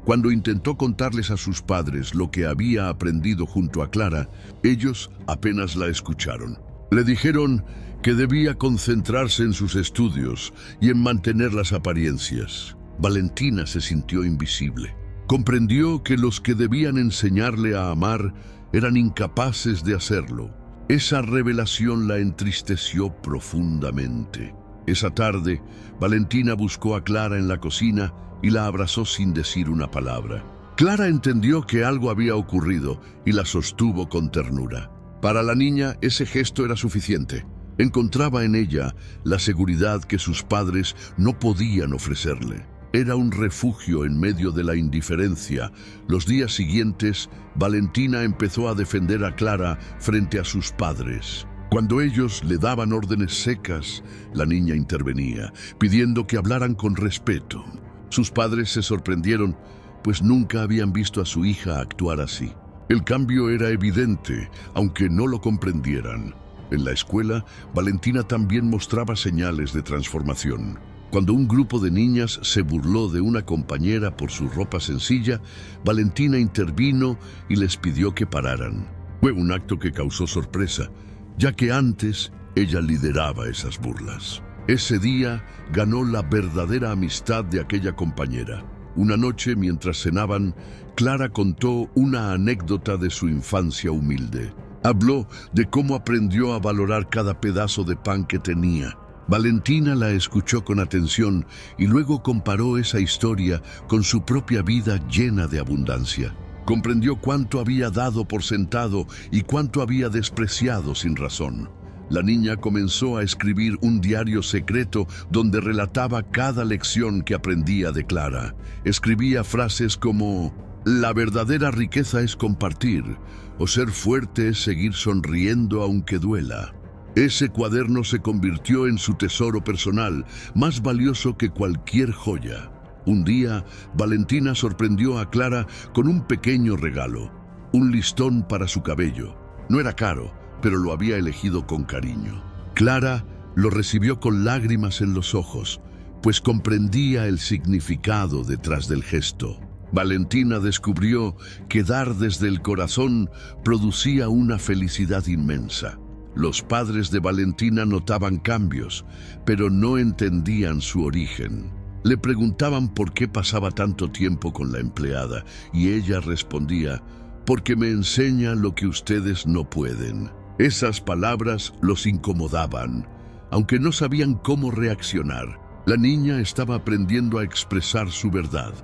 Cuando intentó contarles a sus padres lo que había aprendido junto a Clara, ellos apenas la escucharon. Le dijeron que debía concentrarse en sus estudios y en mantener las apariencias. Valentina se sintió invisible. Comprendió que los que debían enseñarle a amar eran incapaces de hacerlo. Esa revelación la entristeció profundamente. Esa tarde, Valentina buscó a Clara en la cocina y la abrazó sin decir una palabra. Clara entendió que algo había ocurrido y la sostuvo con ternura. Para la niña, ese gesto era suficiente. Encontraba en ella la seguridad que sus padres no podían ofrecerle. Era un refugio en medio de la indiferencia. Los días siguientes, Valentina empezó a defender a Clara frente a sus padres. Cuando ellos le daban órdenes secas, la niña intervenía, pidiendo que hablaran con respeto. Sus padres se sorprendieron, pues nunca habían visto a su hija actuar así. El cambio era evidente, aunque no lo comprendieran. En la escuela, Valentina también mostraba señales de transformación. Cuando un grupo de niñas se burló de una compañera por su ropa sencilla, Valentina intervino y les pidió que pararan. Fue un acto que causó sorpresa, ya que antes ella lideraba esas burlas. Ese día ganó la verdadera amistad de aquella compañera. Una noche, mientras cenaban, Clara contó una anécdota de su infancia humilde. Habló de cómo aprendió a valorar cada pedazo de pan que tenía. Valentina la escuchó con atención y luego comparó esa historia con su propia vida llena de abundancia. Comprendió cuánto había dado por sentado y cuánto había despreciado sin razón. La niña comenzó a escribir un diario secreto donde relataba cada lección que aprendía de Clara. Escribía frases como: "La verdadera riqueza es compartir", o "ser fuerte es seguir sonriendo aunque duela". Ese cuaderno se convirtió en su tesoro personal, más valioso que cualquier joya. Un día, Valentina sorprendió a Clara con un pequeño regalo, un listón para su cabello. No era caro, pero lo había elegido con cariño. Clara lo recibió con lágrimas en los ojos, pues comprendía el significado detrás del gesto. Valentina descubrió que dar desde el corazón producía una felicidad inmensa. Los padres de Valentina notaban cambios, pero no entendían su origen. Le preguntaban por qué pasaba tanto tiempo con la empleada, y ella respondía: "Porque me enseña lo que ustedes no pueden". Esas palabras los incomodaban, aunque no sabían cómo reaccionar. La niña estaba aprendiendo a expresar su verdad.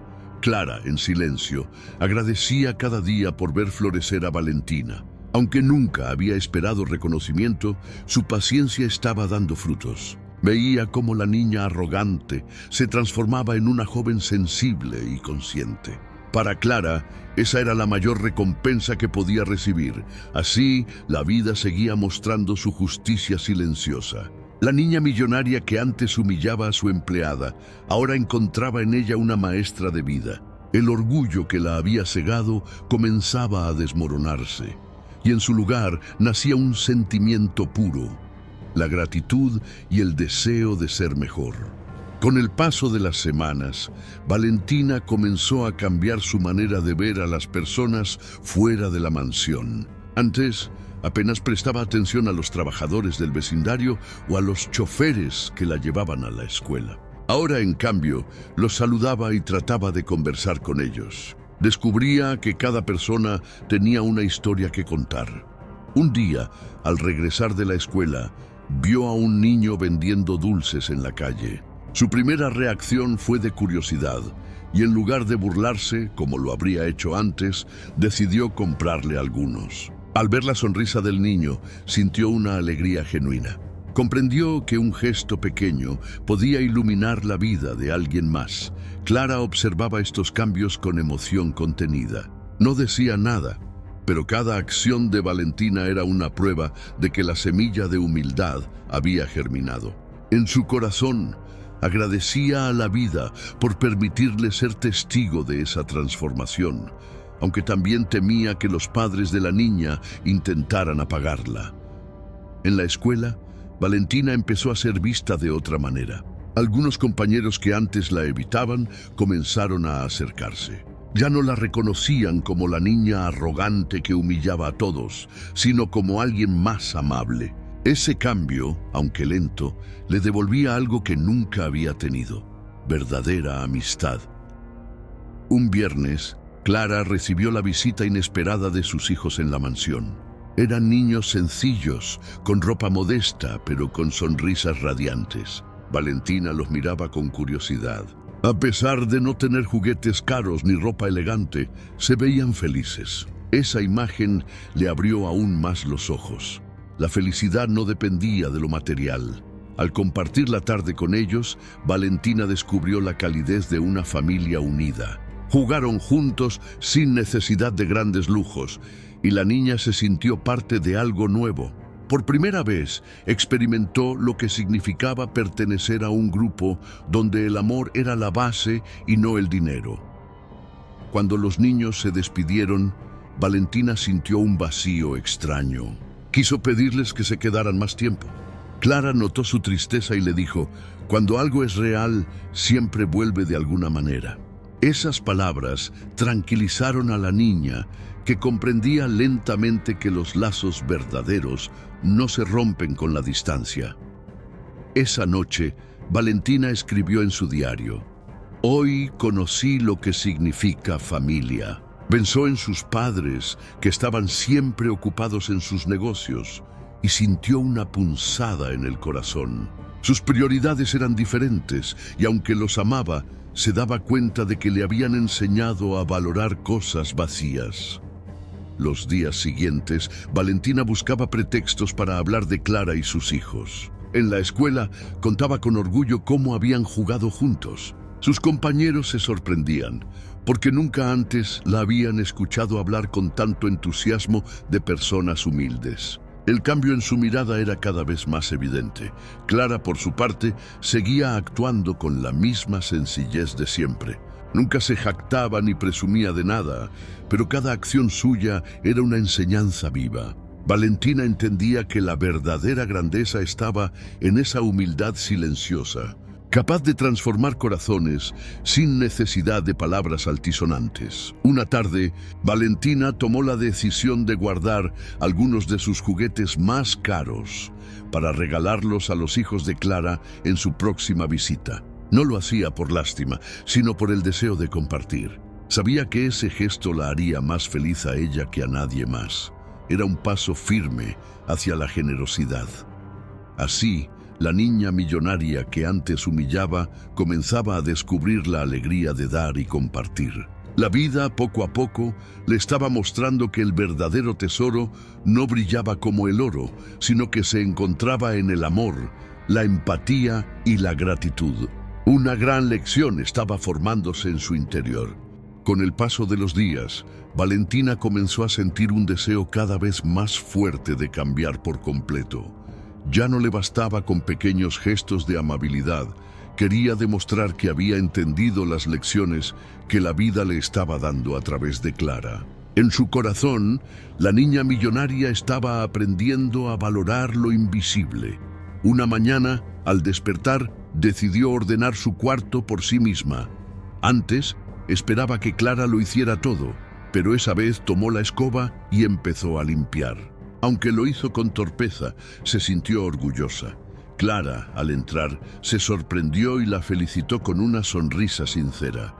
Clara, en silencio, agradecía cada día por ver florecer a Valentina. Aunque nunca había esperado reconocimiento, su paciencia estaba dando frutos. Veía cómo la niña arrogante se transformaba en una joven sensible y consciente. Para Clara, esa era la mayor recompensa que podía recibir. Así, la vida seguía mostrando su justicia silenciosa. La niña millonaria que antes humillaba a su empleada, ahora encontraba en ella una maestra de vida. El orgullo que la había cegado comenzaba a desmoronarse, y en su lugar nacía un sentimiento puro, la gratitud y el deseo de ser mejor. Con el paso de las semanas, Valentina comenzó a cambiar su manera de ver a las personas fuera de la mansión. Antes, apenas prestaba atención a los trabajadores del vecindario o a los choferes que la llevaban a la escuela. Ahora, en cambio, los saludaba y trataba de conversar con ellos. Descubría que cada persona tenía una historia que contar. Un día, al regresar de la escuela, vio a un niño vendiendo dulces en la calle. Su primera reacción fue de curiosidad, y en lugar de burlarse, como lo habría hecho antes, decidió comprarle algunos. Al ver la sonrisa del niño, sintió una alegría genuina. Comprendió que un gesto pequeño podía iluminar la vida de alguien más. Clara observaba estos cambios con emoción contenida. No decía nada, pero cada acción de Valentina era una prueba de que la semilla de humildad había germinado. En su corazón, agradecía a la vida por permitirle ser testigo de esa transformación, aunque también temía que los padres de la niña intentaran apagarla. En la escuela, Valentina empezó a ser vista de otra manera. Algunos compañeros que antes la evitaban comenzaron a acercarse. Ya no la reconocían como la niña arrogante que humillaba a todos, sino como alguien más amable. Ese cambio, aunque lento, le devolvía algo que nunca había tenido: verdadera amistad. Un viernes, Clara recibió la visita inesperada de sus hijos en la mansión. Eran niños sencillos, con ropa modesta, pero con sonrisas radiantes. Valentina los miraba con curiosidad. A pesar de no tener juguetes caros ni ropa elegante, se veían felices. Esa imagen le abrió aún más los ojos. La felicidad no dependía de lo material. Al compartir la tarde con ellos, Valentina descubrió la calidez de una familia unida. Jugaron juntos sin necesidad de grandes lujos, y la niña se sintió parte de algo nuevo. Por primera vez, experimentó lo que significaba pertenecer a un grupo donde el amor era la base y no el dinero. Cuando los niños se despidieron, Valentina sintió un vacío extraño. Quiso pedirles que se quedaran más tiempo. Clara notó su tristeza y le dijo: «Cuando algo es real, siempre vuelve de alguna manera». Esas palabras tranquilizaron a la niña, que comprendía lentamente que los lazos verdaderos no se rompen con la distancia. Esa noche, Valentina escribió en su diario: «Hoy conocí lo que significa familia». Pensó en sus padres, que estaban siempre ocupados en sus negocios, y sintió una punzada en el corazón. Sus prioridades eran diferentes, y aunque los amaba, se daba cuenta de que le habían enseñado a valorar cosas vacías. Los días siguientes, Valentina buscaba pretextos para hablar de Clara y sus hijos. En la escuela, contaba con orgullo cómo habían jugado juntos. Sus compañeros se sorprendían, porque nunca antes la habían escuchado hablar con tanto entusiasmo de personas humildes. El cambio en su mirada era cada vez más evidente. Clara, por su parte, seguía actuando con la misma sencillez de siempre. Nunca se jactaba ni presumía de nada, pero cada acción suya era una enseñanza viva. Valentina entendía que la verdadera grandeza estaba en esa humildad silenciosa, capaz de transformar corazones sin necesidad de palabras altisonantes. Una tarde, Valentina tomó la decisión de guardar algunos de sus juguetes más caros para regalarlos a los hijos de Clara en su próxima visita. No lo hacía por lástima, sino por el deseo de compartir. Sabía que ese gesto la haría más feliz a ella que a nadie más. Era un paso firme hacia la generosidad. Así, la niña millonaria que antes humillaba comenzaba a descubrir la alegría de dar y compartir. La vida, poco a poco, le estaba mostrando que el verdadero tesoro no brillaba como el oro, sino que se encontraba en el amor, la empatía y la gratitud. Una gran lección estaba formándose en su interior. Con el paso de los días, Valentina comenzó a sentir un deseo cada vez más fuerte de cambiar por completo. Ya no le bastaba con pequeños gestos de amabilidad. Quería demostrar que había entendido las lecciones que la vida le estaba dando a través de Clara. En su corazón, la niña millonaria estaba aprendiendo a valorar lo invisible. Una mañana, al despertar, decidió ordenar su cuarto por sí misma. Antes, esperaba que Clara lo hiciera todo, pero esa vez tomó la escoba y empezó a limpiar. Aunque lo hizo con torpeza, se sintió orgullosa. Clara, al entrar, se sorprendió y la felicitó con una sonrisa sincera.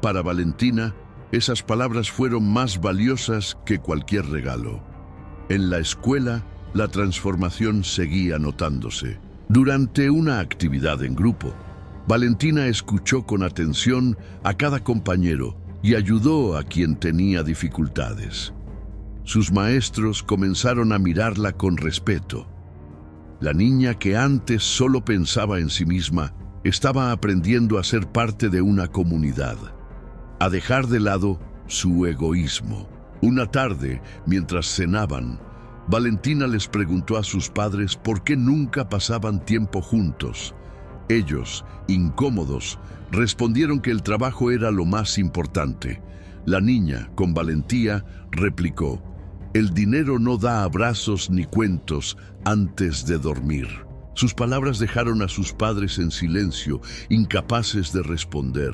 Para Valentina, esas palabras fueron más valiosas que cualquier regalo. En la escuela, la transformación seguía notándose. Durante una actividad en grupo, Valentina escuchó con atención a cada compañero y ayudó a quien tenía dificultades. Sus maestros comenzaron a mirarla con respeto. La niña que antes solo pensaba en sí misma estaba aprendiendo a ser parte de una comunidad, a dejar de lado su egoísmo. Una tarde, mientras cenaban, Valentina les preguntó a sus padres por qué nunca pasaban tiempo juntos. Ellos, incómodos, respondieron que el trabajo era lo más importante. La niña, con valentía, replicó: «El dinero no da abrazos ni cuentos antes de dormir». Sus palabras dejaron a sus padres en silencio, incapaces de responder.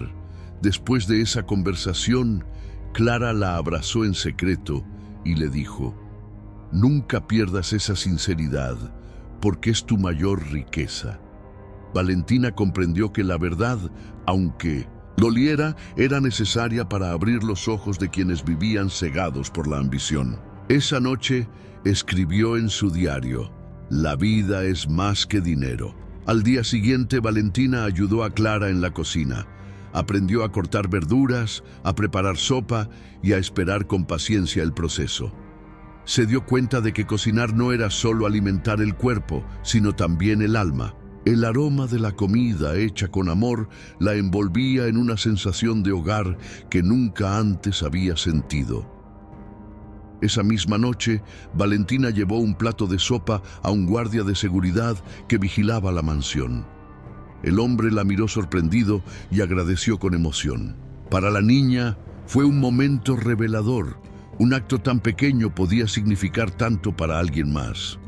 Después de esa conversación, Clara la abrazó en secreto y le dijo: «Nunca pierdas esa sinceridad, porque es tu mayor riqueza». Valentina comprendió que la verdad, aunque doliera, era necesaria para abrir los ojos de quienes vivían cegados por la ambición. Esa noche escribió en su diario: «La vida es más que dinero». Al día siguiente, Valentina ayudó a Clara en la cocina. Aprendió a cortar verduras, a preparar sopa y a esperar con paciencia el proceso. Se dio cuenta de que cocinar no era solo alimentar el cuerpo, sino también el alma. El aroma de la comida hecha con amor la envolvía en una sensación de hogar que nunca antes había sentido. Esa misma noche, Valentina llevó un plato de sopa a un guardia de seguridad que vigilaba la mansión. El hombre la miró sorprendido y agradeció con emoción. Para la niña fue un momento revelador. Un acto tan pequeño podía significar tanto para alguien más.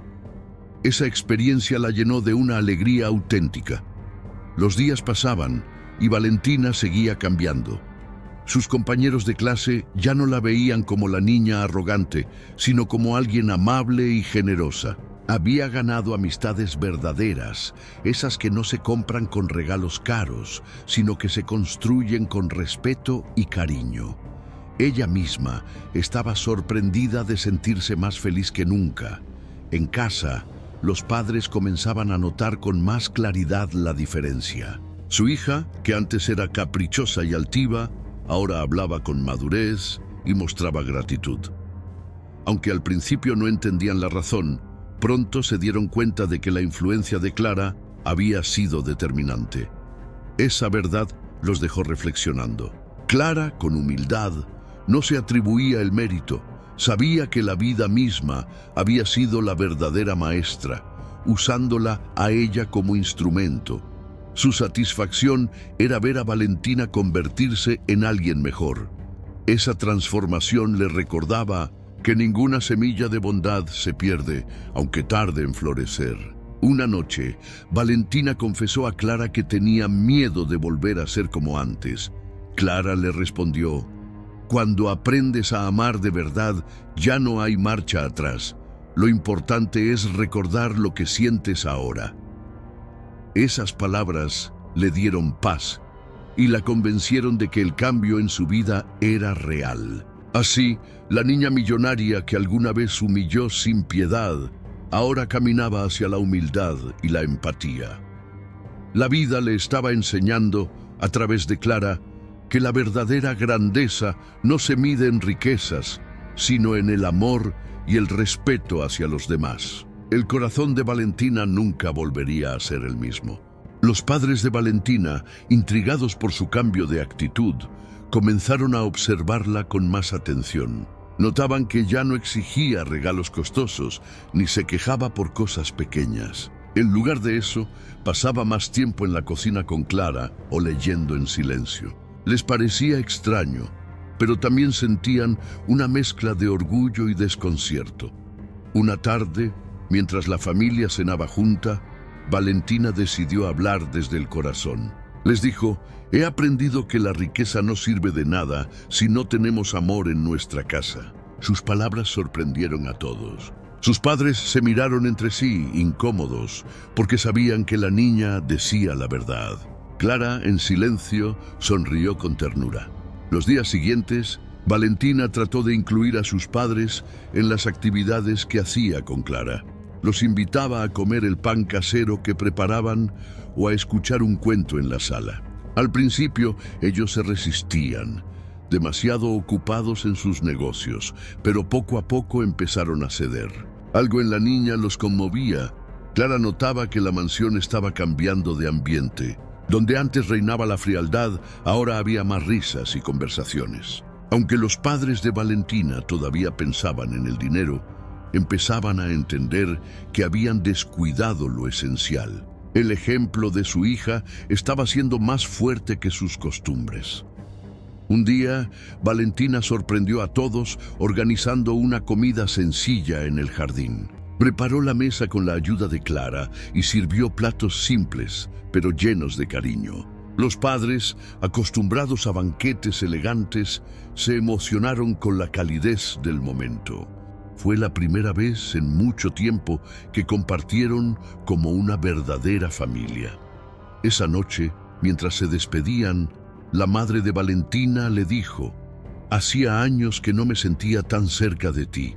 Esa experiencia la llenó de una alegría auténtica. Los días pasaban y Valentina seguía cambiando. Sus compañeros de clase ya no la veían como la niña arrogante, sino como alguien amable y generosa. Había ganado amistades verdaderas, esas que no se compran con regalos caros, sino que se construyen con respeto y cariño. Ella misma estaba sorprendida de sentirse más feliz que nunca. En casa, los padres comenzaban a notar con más claridad la diferencia. Su hija, que antes era caprichosa y altiva, ahora hablaba con madurez y mostraba gratitud. Aunque al principio no entendían la razón, pronto se dieron cuenta de que la influencia de Clara había sido determinante. Esa verdad los dejó reflexionando. Clara, con humildad, no se atribuía el mérito. Sabía que la vida misma había sido la verdadera maestra, usándola a ella como instrumento. Su satisfacción era ver a Valentina convertirse en alguien mejor. Esa transformación le recordaba que ninguna semilla de bondad se pierde, aunque tarde en florecer. Una noche, Valentina confesó a Clara que tenía miedo de volver a ser como antes. Clara le respondió: «Cuando aprendes a amar de verdad, ya no hay marcha atrás. Lo importante es recordar lo que sientes ahora». Esas palabras le dieron paz y la convencieron de que el cambio en su vida era real. Así, la niña millonaria que alguna vez humilló sin piedad, ahora caminaba hacia la humildad y la empatía. La vida le estaba enseñando, a través de Clara, que la verdadera grandeza no se mide en riquezas, sino en el amor y el respeto hacia los demás. El corazón de Valentina nunca volvería a ser el mismo. Los padres de Valentina, intrigados por su cambio de actitud, comenzaron a observarla con más atención. Notaban que ya no exigía regalos costosos, ni se quejaba por cosas pequeñas. En lugar de eso, pasaba más tiempo en la cocina con Clara o leyendo en silencio. Les parecía extraño, pero también sentían una mezcla de orgullo y desconcierto. Una tarde, mientras la familia cenaba junta, Valentina decidió hablar desde el corazón. Les dijo: «He aprendido que la riqueza no sirve de nada si no tenemos amor en nuestra casa». Sus palabras sorprendieron a todos. Sus padres se miraron entre sí, incómodos, porque sabían que la niña decía la verdad. Clara, en silencio, sonrió con ternura. Los días siguientes, Valentina trató de incluir a sus padres en las actividades que hacía con Clara. Los invitaba a comer el pan casero que preparaban o a escuchar un cuento en la sala. Al principio, ellos se resistían, demasiado ocupados en sus negocios, pero poco a poco empezaron a ceder. Algo en la niña los conmovía. Clara notaba que la mansión estaba cambiando de ambiente. Donde antes reinaba la frialdad, ahora había más risas y conversaciones. Aunque los padres de Valentina todavía pensaban en el dinero, empezaban a entender que habían descuidado lo esencial. El ejemplo de su hija estaba siendo más fuerte que sus costumbres. Un día, Valentina sorprendió a todos organizando una comida sencilla en el jardín. Preparó la mesa con la ayuda de Clara y sirvió platos simples, pero llenos de cariño. Los padres, acostumbrados a banquetes elegantes, se emocionaron con la calidez del momento. Fue la primera vez en mucho tiempo que compartieron como una verdadera familia. Esa noche, mientras se despedían, la madre de Valentina le dijo: «Hacía años que no me sentía tan cerca de ti».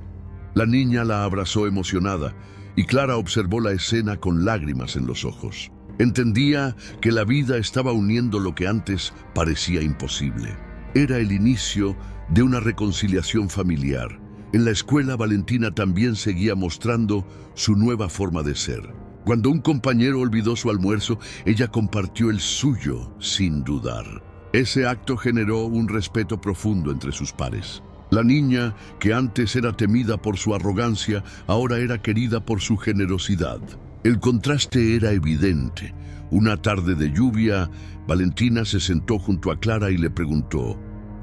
La niña la abrazó emocionada y Clara observó la escena con lágrimas en los ojos. Entendía que la vida estaba uniendo lo que antes parecía imposible. Era el inicio de una reconciliación familiar. En la escuela, Valentina también seguía mostrando su nueva forma de ser. Cuando un compañero olvidó su almuerzo, ella compartió el suyo sin dudar. Ese acto generó un respeto profundo entre sus pares. La niña, que antes era temida por su arrogancia, ahora era querida por su generosidad. El contraste era evidente. Una tarde de lluvia, Valentina se sentó junto a Clara y le preguntó: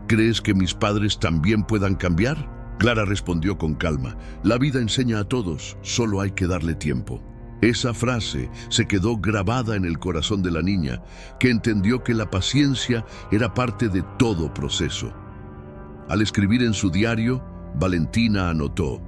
«¿Crees que mis padres también puedan cambiar?». Clara respondió con calma: «La vida enseña a todos, solo hay que darle tiempo». Esa frase se quedó grabada en el corazón de la niña, que entendió que la paciencia era parte de todo proceso. Al escribir en su diario, Valentina anotó: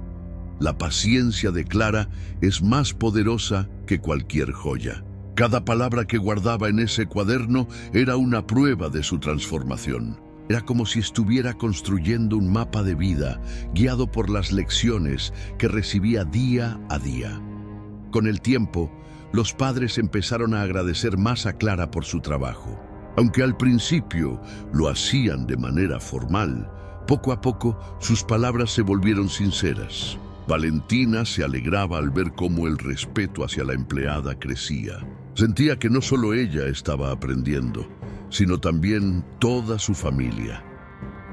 «La paciencia de Clara es más poderosa que cualquier joya». Cada palabra que guardaba en ese cuaderno era una prueba de su transformación. Era como si estuviera construyendo un mapa de vida, guiado por las lecciones que recibía día a día. Con el tiempo, los padres empezaron a agradecer más a Clara por su trabajo. Aunque al principio lo hacían de manera formal, poco a poco sus palabras se volvieron sinceras. Valentina se alegraba al ver cómo el respeto hacia la empleada crecía. Sentía que no solo ella estaba aprendiendo, sino también toda su familia.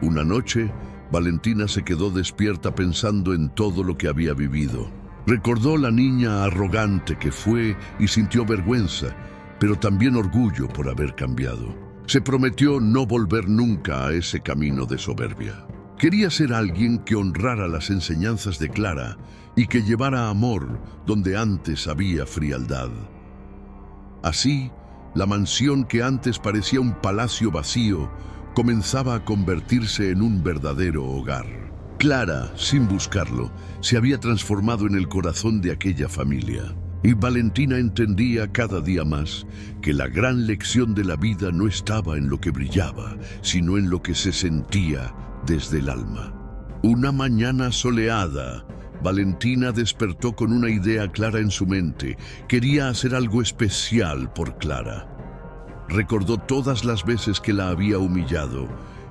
Una noche, Valentina se quedó despierta pensando en todo lo que había vivido. Recordó la niña arrogante que fue y sintió vergüenza, pero también orgullo por haber cambiado. Se prometió no volver nunca a ese camino de soberbia. Quería ser alguien que honrara las enseñanzas de Clara y que llevara amor donde antes había frialdad. Así, la mansión que antes parecía un palacio vacío comenzaba a convertirse en un verdadero hogar. Clara, sin buscarlo, se había transformado en el corazón de aquella familia. Y Valentina entendía cada día más que la gran lección de la vida no estaba en lo que brillaba, sino en lo que se sentía desde el alma. Una mañana soleada, Valentina despertó con una idea clara en su mente. Quería hacer algo especial por Clara. Recordó todas las veces que la había humillado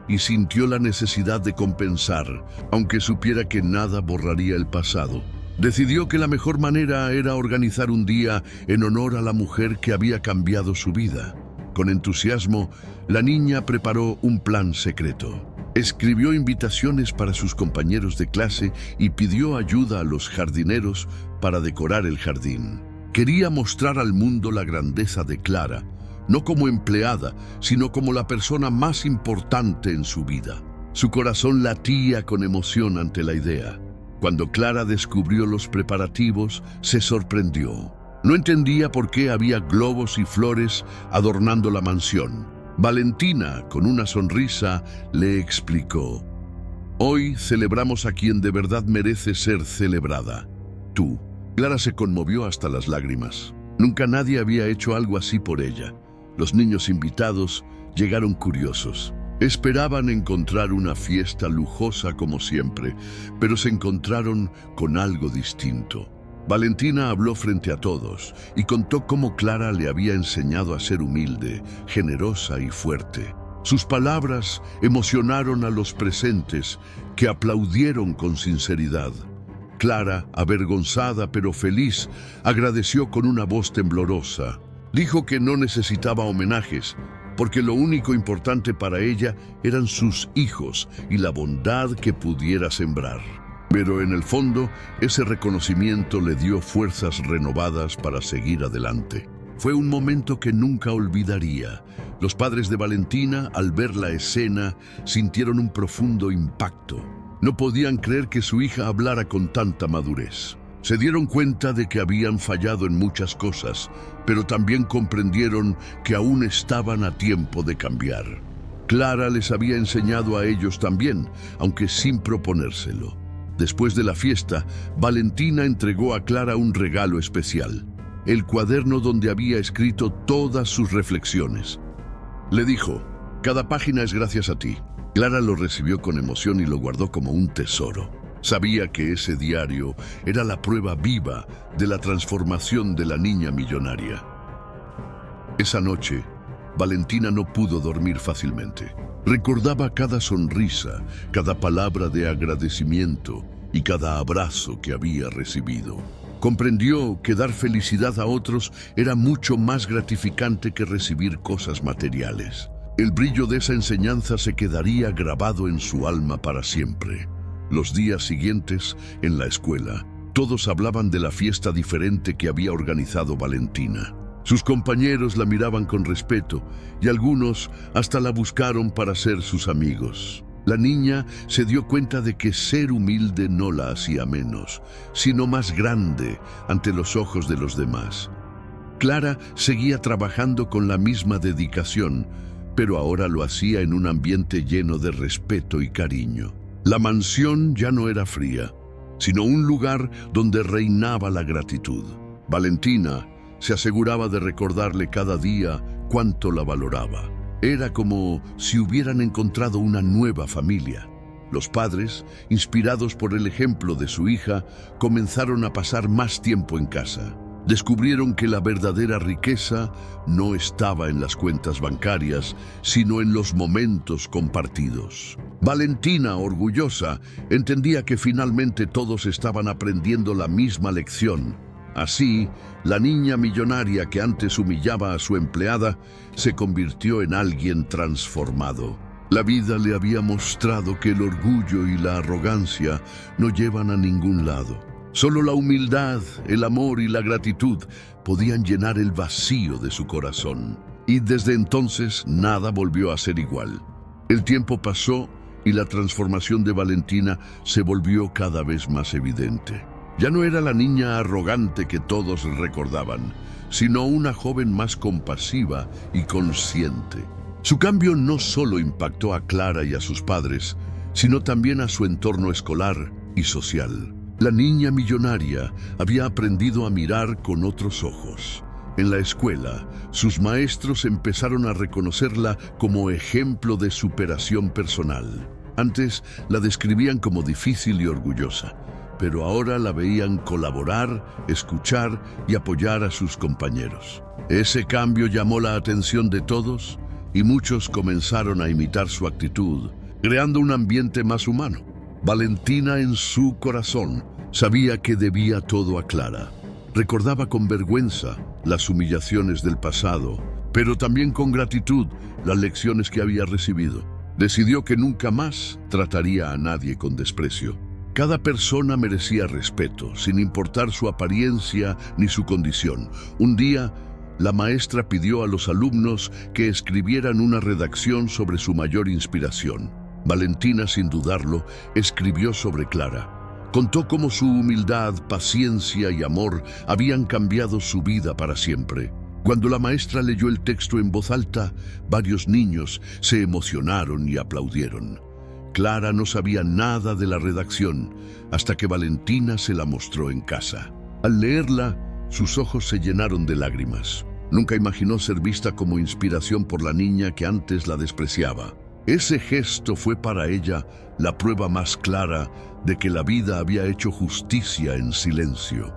y sintió la necesidad de compensar, aunque supiera que nada borraría el pasado. Decidió que la mejor manera era organizar un día en honor a la mujer que había cambiado su vida. Con entusiasmo, la niña preparó un plan secreto. Escribió invitaciones para sus compañeros de clase y pidió ayuda a los jardineros para decorar el jardín. Quería mostrar al mundo la grandeza de Clara, no como empleada, sino como la persona más importante en su vida. Su corazón latía con emoción ante la idea. Cuando Clara descubrió los preparativos, se sorprendió. No entendía por qué había globos y flores adornando la mansión. Valentina, con una sonrisa, le explicó: «Hoy celebramos a quien de verdad merece ser celebrada, tú». Clara se conmovió hasta las lágrimas. Nunca nadie había hecho algo así por ella. Los niños invitados llegaron curiosos. Esperaban encontrar una fiesta lujosa como siempre, pero se encontraron con algo distinto. Valentina habló frente a todos y contó cómo Clara le había enseñado a ser humilde, generosa y fuerte. Sus palabras emocionaron a los presentes, que aplaudieron con sinceridad. Clara, avergonzada pero feliz, agradeció con una voz temblorosa. Dijo que no necesitaba homenajes, porque lo único importante para ella eran sus hijos y la bondad que pudiera sembrar. Pero en el fondo, ese reconocimiento le dio fuerzas renovadas para seguir adelante. Fue un momento que nunca olvidaría. Los padres de Valentina, al ver la escena, sintieron un profundo impacto. No podían creer que su hija hablara con tanta madurez. Se dieron cuenta de que habían fallado en muchas cosas, pero también comprendieron que aún estaban a tiempo de cambiar. Clara les había enseñado a ellos también, aunque sin proponérselo. Después de la fiesta, Valentina entregó a Clara un regalo especial: el cuaderno donde había escrito todas sus reflexiones. Le dijo: «Cada página es gracias a ti». Clara lo recibió con emoción y lo guardó como un tesoro. Sabía que ese diario era la prueba viva de la transformación de la niña millonaria. Esa noche, Valentina no pudo dormir fácilmente. Recordaba cada sonrisa, cada palabra de agradecimiento y cada abrazo que había recibido. Comprendió que dar felicidad a otros era mucho más gratificante que recibir cosas materiales. El brillo de esa enseñanza se quedaría grabado en su alma para siempre. Los días siguientes, en la escuela, todos hablaban de la fiesta diferente que había organizado Valentina. Sus compañeros la miraban con respeto y algunos hasta la buscaron para ser sus amigos. La niña se dio cuenta de que ser humilde no la hacía menos, sino más grande ante los ojos de los demás. Clara seguía trabajando con la misma dedicación, pero ahora lo hacía en un ambiente lleno de respeto y cariño. La mansión ya no era fría, sino un lugar donde reinaba la gratitud. Valentina se aseguraba de recordarle cada día cuánto la valoraba. Era como si hubieran encontrado una nueva familia. Los padres, inspirados por el ejemplo de su hija, comenzaron a pasar más tiempo en casa. Descubrieron que la verdadera riqueza no estaba en las cuentas bancarias, sino en los momentos compartidos. Valentina, orgullosa, entendía que finalmente todos estaban aprendiendo la misma lección. Así, la niña millonaria que antes humillaba a su empleada se convirtió en alguien transformado. La vida le había mostrado que el orgullo y la arrogancia no llevan a ningún lado. Solo la humildad, el amor y la gratitud podían llenar el vacío de su corazón. Y desde entonces nada volvió a ser igual. El tiempo pasó y la transformación de Valentina se volvió cada vez más evidente. Ya no era la niña arrogante que todos recordaban, sino una joven más compasiva y consciente. Su cambio no solo impactó a Clara y a sus padres, sino también a su entorno escolar y social. La niña millonaria había aprendido a mirar con otros ojos. En la escuela, sus maestros empezaron a reconocerla como ejemplo de superación personal. Antes la describían como difícil y orgullosa, pero ahora la veían colaborar, escuchar y apoyar a sus compañeros. Ese cambio llamó la atención de todos y muchos comenzaron a imitar su actitud, creando un ambiente más humano. Valentina, en su corazón, sabía que debía todo a Clara. Recordaba con vergüenza las humillaciones del pasado, pero también con gratitud las lecciones que había recibido. Decidió que nunca más trataría a nadie con desprecio. Cada persona merecía respeto, sin importar su apariencia ni su condición. Un día, la maestra pidió a los alumnos que escribieran una redacción sobre su mayor inspiración. Valentina, sin dudarlo, escribió sobre Clara. Contó cómo su humildad, paciencia y amor habían cambiado su vida para siempre. Cuando la maestra leyó el texto en voz alta, varios niños se emocionaron y aplaudieron. Clara no sabía nada de la redacción hasta que Valentina se la mostró en casa. Al leerla, sus ojos se llenaron de lágrimas. Nunca imaginó ser vista como inspiración por la niña que antes la despreciaba. Ese gesto fue para ella la prueba más clara de que la vida había hecho justicia en silencio.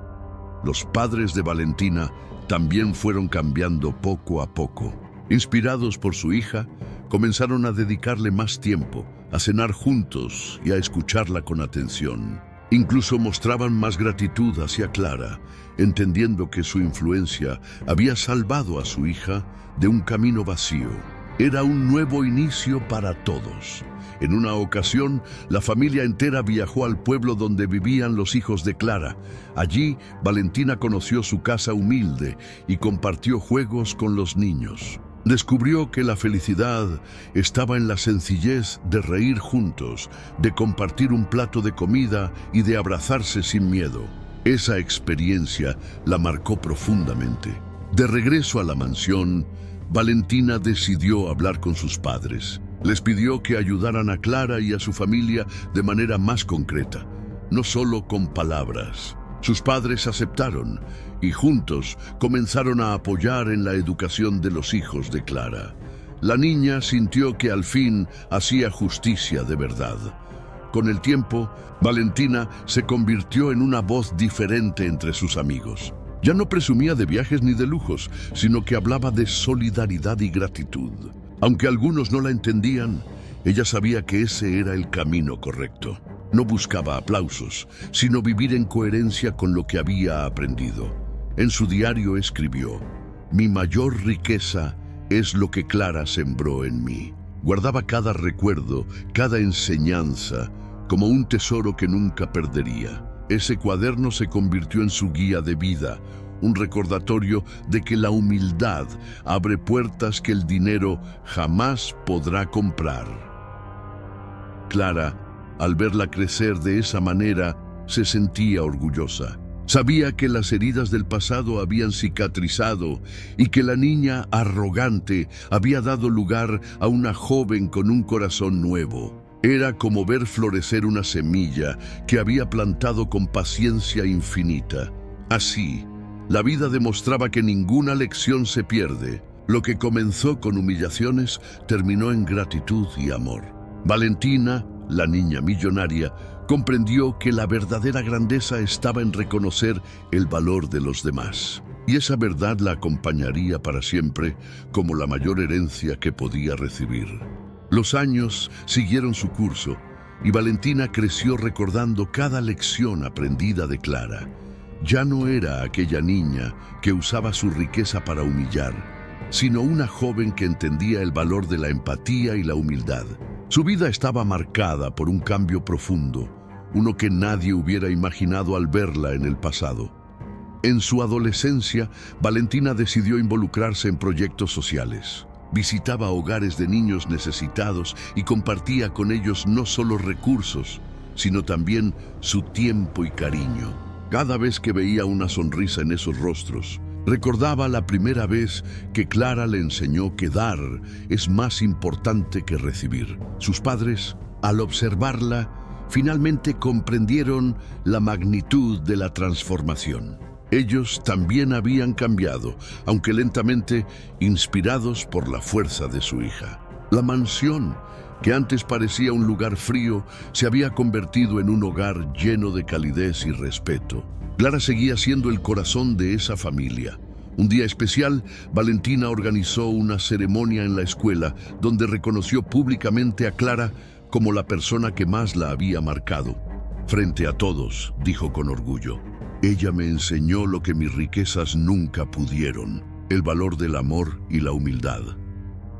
Los padres de Valentina también fueron cambiando poco a poco. Inspirados por su hija, comenzaron a dedicarle más tiempo, a cenar juntos y a escucharla con atención. Incluso mostraban más gratitud hacia Clara, entendiendo que su influencia había salvado a su hija de un camino vacío. Era un nuevo inicio para todos. En una ocasión, la familia entera viajó al pueblo donde vivían los hijos de Clara. Allí, Valentina conoció su casa humilde y compartió juegos con los niños. Descubrió que la felicidad estaba en la sencillez de reír juntos, de compartir un plato de comida y de abrazarse sin miedo. Esa experiencia la marcó profundamente. De regreso a la mansión, Valentina decidió hablar con sus padres. Les pidió que ayudaran a Clara y a su familia de manera más concreta, no solo con palabras. Sus padres aceptaron y juntos comenzaron a apoyar en la educación de los hijos de Clara. La niña sintió que al fin hacía justicia de verdad. Con el tiempo, Valentina se convirtió en una voz diferente entre sus amigos. Ya no presumía de viajes ni de lujos, sino que hablaba de solidaridad y gratitud. Aunque algunos no la entendían, ella sabía que ese era el camino correcto. No buscaba aplausos, sino vivir en coherencia con lo que había aprendido. En su diario escribió: «Mi mayor riqueza es lo que Clara sembró en mí». Guardaba cada recuerdo, cada enseñanza, como un tesoro que nunca perdería. Ese cuaderno se convirtió en su guía de vida, un recordatorio de que la humildad abre puertas que el dinero jamás podrá comprar. Clara, al verla crecer de esa manera, se sentía orgullosa. Sabía que las heridas del pasado habían cicatrizado y que la niña arrogante había dado lugar a una joven con un corazón nuevo. Era como ver florecer una semilla que había plantado con paciencia infinita. Así, la vida demostraba que ninguna lección se pierde. Lo que comenzó con humillaciones terminó en gratitud y amor. Valentina, la niña millonaria, comprendió que la verdadera grandeza estaba en reconocer el valor de los demás. Y esa verdad la acompañaría para siempre como la mayor herencia que podía recibir. Los años siguieron su curso y Valentina creció recordando cada lección aprendida de Clara. Ya no era aquella niña que usaba su riqueza para humillar, sino una joven que entendía el valor de la empatía y la humildad. Su vida estaba marcada por un cambio profundo, uno que nadie hubiera imaginado al verla en el pasado. En su adolescencia, Valentina decidió involucrarse en proyectos sociales. Visitaba hogares de niños necesitados y compartía con ellos no solo recursos, sino también su tiempo y cariño. Cada vez que veía una sonrisa en esos rostros, recordaba la primera vez que Clara le enseñó que dar es más importante que recibir. Sus padres, al observarla, finalmente comprendieron la magnitud de la transformación. Ellos también habían cambiado, aunque lentamente, inspirados por la fuerza de su hija. La mansión, que antes parecía un lugar frío, se había convertido en un hogar lleno de calidez y respeto. Clara seguía siendo el corazón de esa familia. Un día especial, Valentina organizó una ceremonia en la escuela donde reconoció públicamente a Clara como la persona que más la había marcado. Frente a todos, dijo con orgullo: «Ella me enseñó lo que mis riquezas nunca pudieron, el valor del amor y la humildad».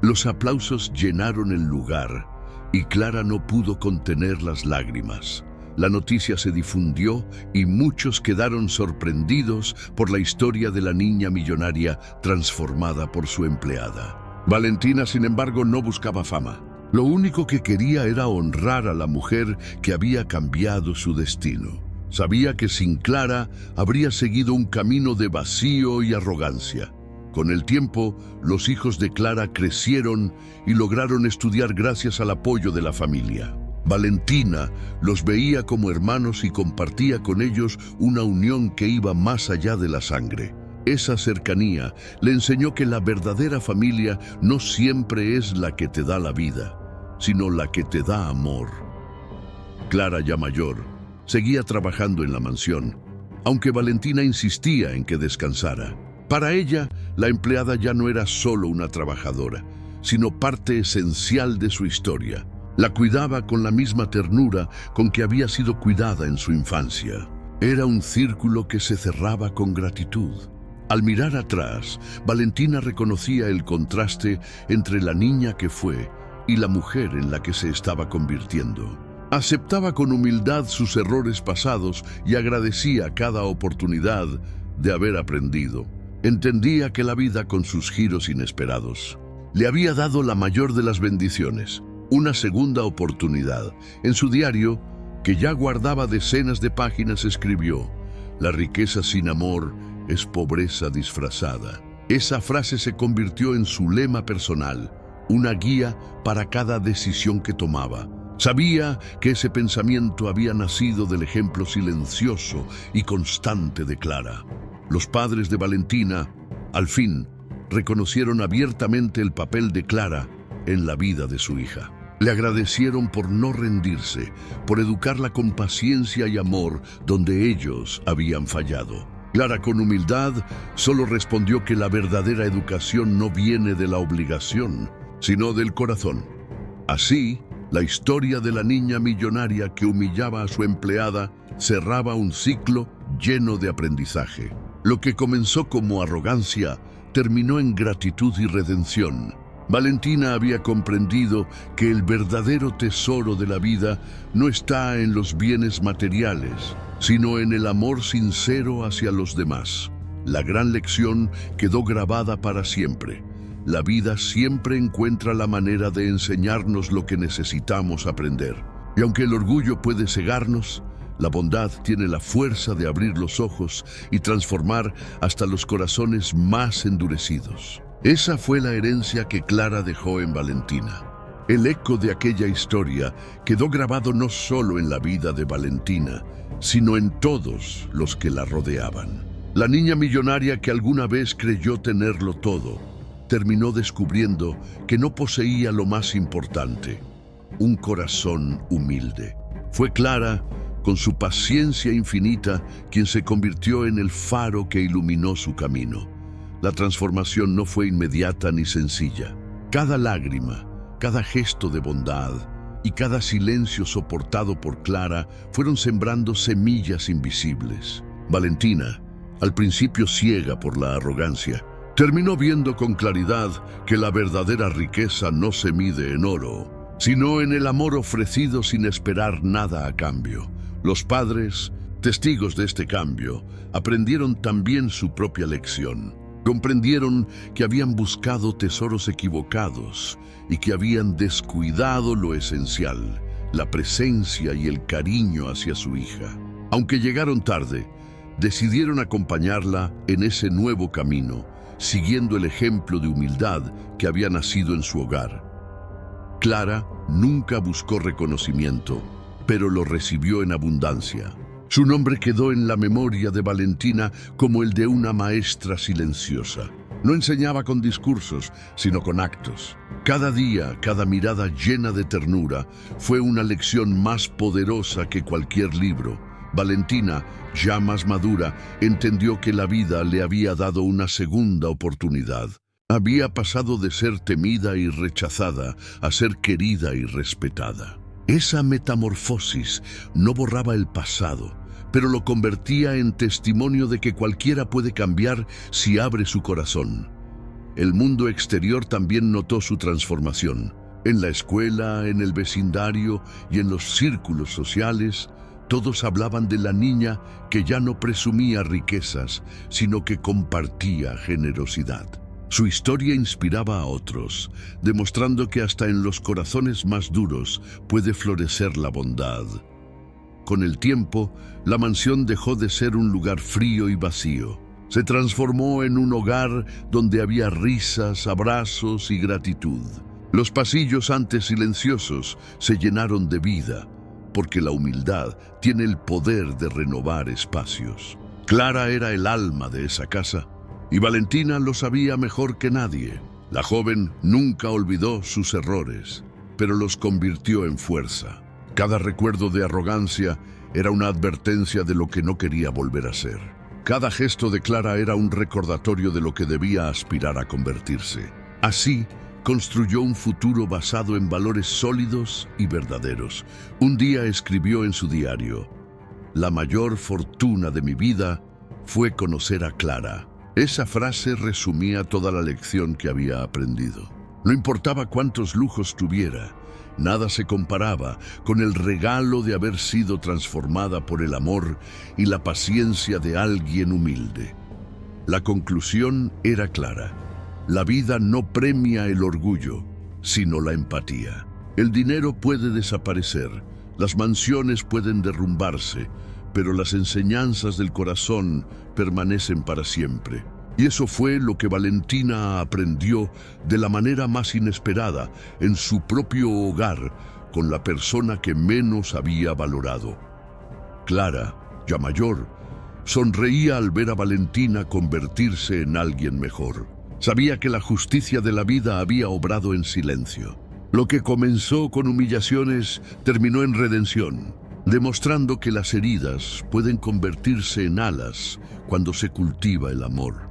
Los aplausos llenaron el lugar, y Clara no pudo contener las lágrimas. La noticia se difundió y muchos quedaron sorprendidos por la historia de la niña millonaria transformada por su empleada. Valentina, sin embargo, no buscaba fama. Lo único que quería era honrar a la mujer que había cambiado su destino. Sabía que sin Clara habría seguido un camino de vacío y arrogancia. Con el tiempo, los hijos de Clara crecieron y lograron estudiar gracias al apoyo de la familia. Valentina los veía como hermanos y compartía con ellos una unión que iba más allá de la sangre. Esa cercanía le enseñó que la verdadera familia no siempre es la que te da la vida, sino la que te da amor. Clara, ya mayor, seguía trabajando en la mansión, aunque Valentina insistía en que descansara. Para ella, la empleada ya no era solo una trabajadora, sino parte esencial de su historia. La cuidaba con la misma ternura con que había sido cuidada en su infancia. Era un círculo que se cerraba con gratitud. Al mirar atrás, Valentina reconocía el contraste entre la niña que fue y la mujer en la que se estaba convirtiendo. Aceptaba con humildad sus errores pasados y agradecía cada oportunidad de haber aprendido. Entendía que la vida, con sus giros inesperados, le había dado la mayor de las bendiciones, una segunda oportunidad. En su diario, que ya guardaba decenas de páginas, escribió: «La riqueza sin amor es pobreza disfrazada». Esa frase se convirtió en su lema personal, una guía para cada decisión que tomaba. Sabía que ese pensamiento había nacido del ejemplo silencioso y constante de Clara. Los padres de Valentina, al fin, reconocieron abiertamente el papel de Clara en la vida de su hija. Le agradecieron por no rendirse, por educarla con paciencia y amor donde ellos habían fallado. Clara, con humildad, solo respondió que la verdadera educación no viene de la obligación, sino del corazón. Así, la historia de la niña millonaria que humillaba a su empleada cerraba un ciclo lleno de aprendizaje. Lo que comenzó como arrogancia terminó en gratitud y redención. Valentina había comprendido que el verdadero tesoro de la vida no está en los bienes materiales, sino en el amor sincero hacia los demás. La gran lección quedó grabada para siempre. La vida siempre encuentra la manera de enseñarnos lo que necesitamos aprender. Y aunque el orgullo puede cegarnos, la bondad tiene la fuerza de abrir los ojos y transformar hasta los corazones más endurecidos. Esa fue la herencia que Clara dejó en Valentina. El eco de aquella historia quedó grabado no solo en la vida de Valentina, sino en todos los que la rodeaban. La niña millonaria que alguna vez creyó tenerlo todo, terminó descubriendo que no poseía lo más importante: un corazón humilde. Fue Clara, con su paciencia infinita, quien se convirtió en el faro que iluminó su camino. La transformación no fue inmediata ni sencilla. Cada lágrima, cada gesto de bondad y cada silencio soportado por Clara fueron sembrando semillas invisibles. Valentina, al principio ciega por la arrogancia, terminó viendo con claridad que la verdadera riqueza no se mide en oro, sino en el amor ofrecido sin esperar nada a cambio. Los padres, testigos de este cambio, aprendieron también su propia lección. Comprendieron que habían buscado tesoros equivocados y que habían descuidado lo esencial, la presencia y el cariño hacia su hija. Aunque llegaron tarde, decidieron acompañarla en ese nuevo camino, siguiendo el ejemplo de humildad que había nacido en su hogar. Clara nunca buscó reconocimiento, pero lo recibió en abundancia. Su nombre quedó en la memoria de Valentina como el de una maestra silenciosa. No enseñaba con discursos, sino con actos. Cada día, cada mirada llena de ternura fue una lección más poderosa que cualquier libro. Valentina, ya más madura, entendió que la vida le había dado una segunda oportunidad. Había pasado de ser temida y rechazada a ser querida y respetada. Esa metamorfosis no borraba el pasado, pero lo convertía en testimonio de que cualquiera puede cambiar si abre su corazón. El mundo exterior también notó su transformación. En la escuela, en el vecindario y en los círculos sociales, todos hablaban de la niña que ya no presumía riquezas, sino que compartía generosidad. Su historia inspiraba a otros, demostrando que hasta en los corazones más duros puede florecer la bondad. Con el tiempo, la mansión dejó de ser un lugar frío y vacío. Se transformó en un hogar donde había risas, abrazos y gratitud. Los pasillos antes silenciosos se llenaron de vida, porque la humildad tiene el poder de renovar espacios. Clara era el alma de esa casa, y Valentina lo sabía mejor que nadie. La joven nunca olvidó sus errores, pero los convirtió en fuerza. Cada recuerdo de arrogancia era una advertencia de lo que no quería volver a ser. Cada gesto de Clara era un recordatorio de lo que debía aspirar a convertirse. Así, construyó un futuro basado en valores sólidos y verdaderos. Un día escribió en su diario: «La mayor fortuna de mi vida fue conocer a Clara». Esa frase resumía toda la lección que había aprendido. No importaba cuántos lujos tuviera, nada se comparaba con el regalo de haber sido transformada por el amor y la paciencia de alguien humilde. La conclusión era clara: la vida no premia el orgullo, sino la empatía. El dinero puede desaparecer, las mansiones pueden derrumbarse, pero las enseñanzas del corazón permanecen para siempre. Y eso fue lo que Valentina aprendió de la manera más inesperada, en su propio hogar, con la persona que menos había valorado. Clara, ya mayor, sonreía al ver a Valentina convertirse en alguien mejor. Sabía que la justicia de la vida había obrado en silencio. Lo que comenzó con humillaciones terminó en redención, demostrando que las heridas pueden convertirse en alas cuando se cultiva el amor.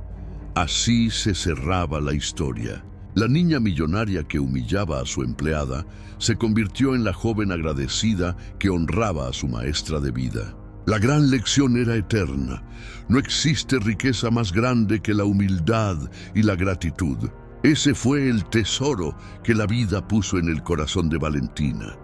Así se cerraba la historia. La niña millonaria que humillaba a su empleada se convirtió en la joven agradecida que honraba a su maestra de vida. La gran lección era eterna. No existe riqueza más grande que la humildad y la gratitud. Ese fue el tesoro que la vida puso en el corazón de Valentina.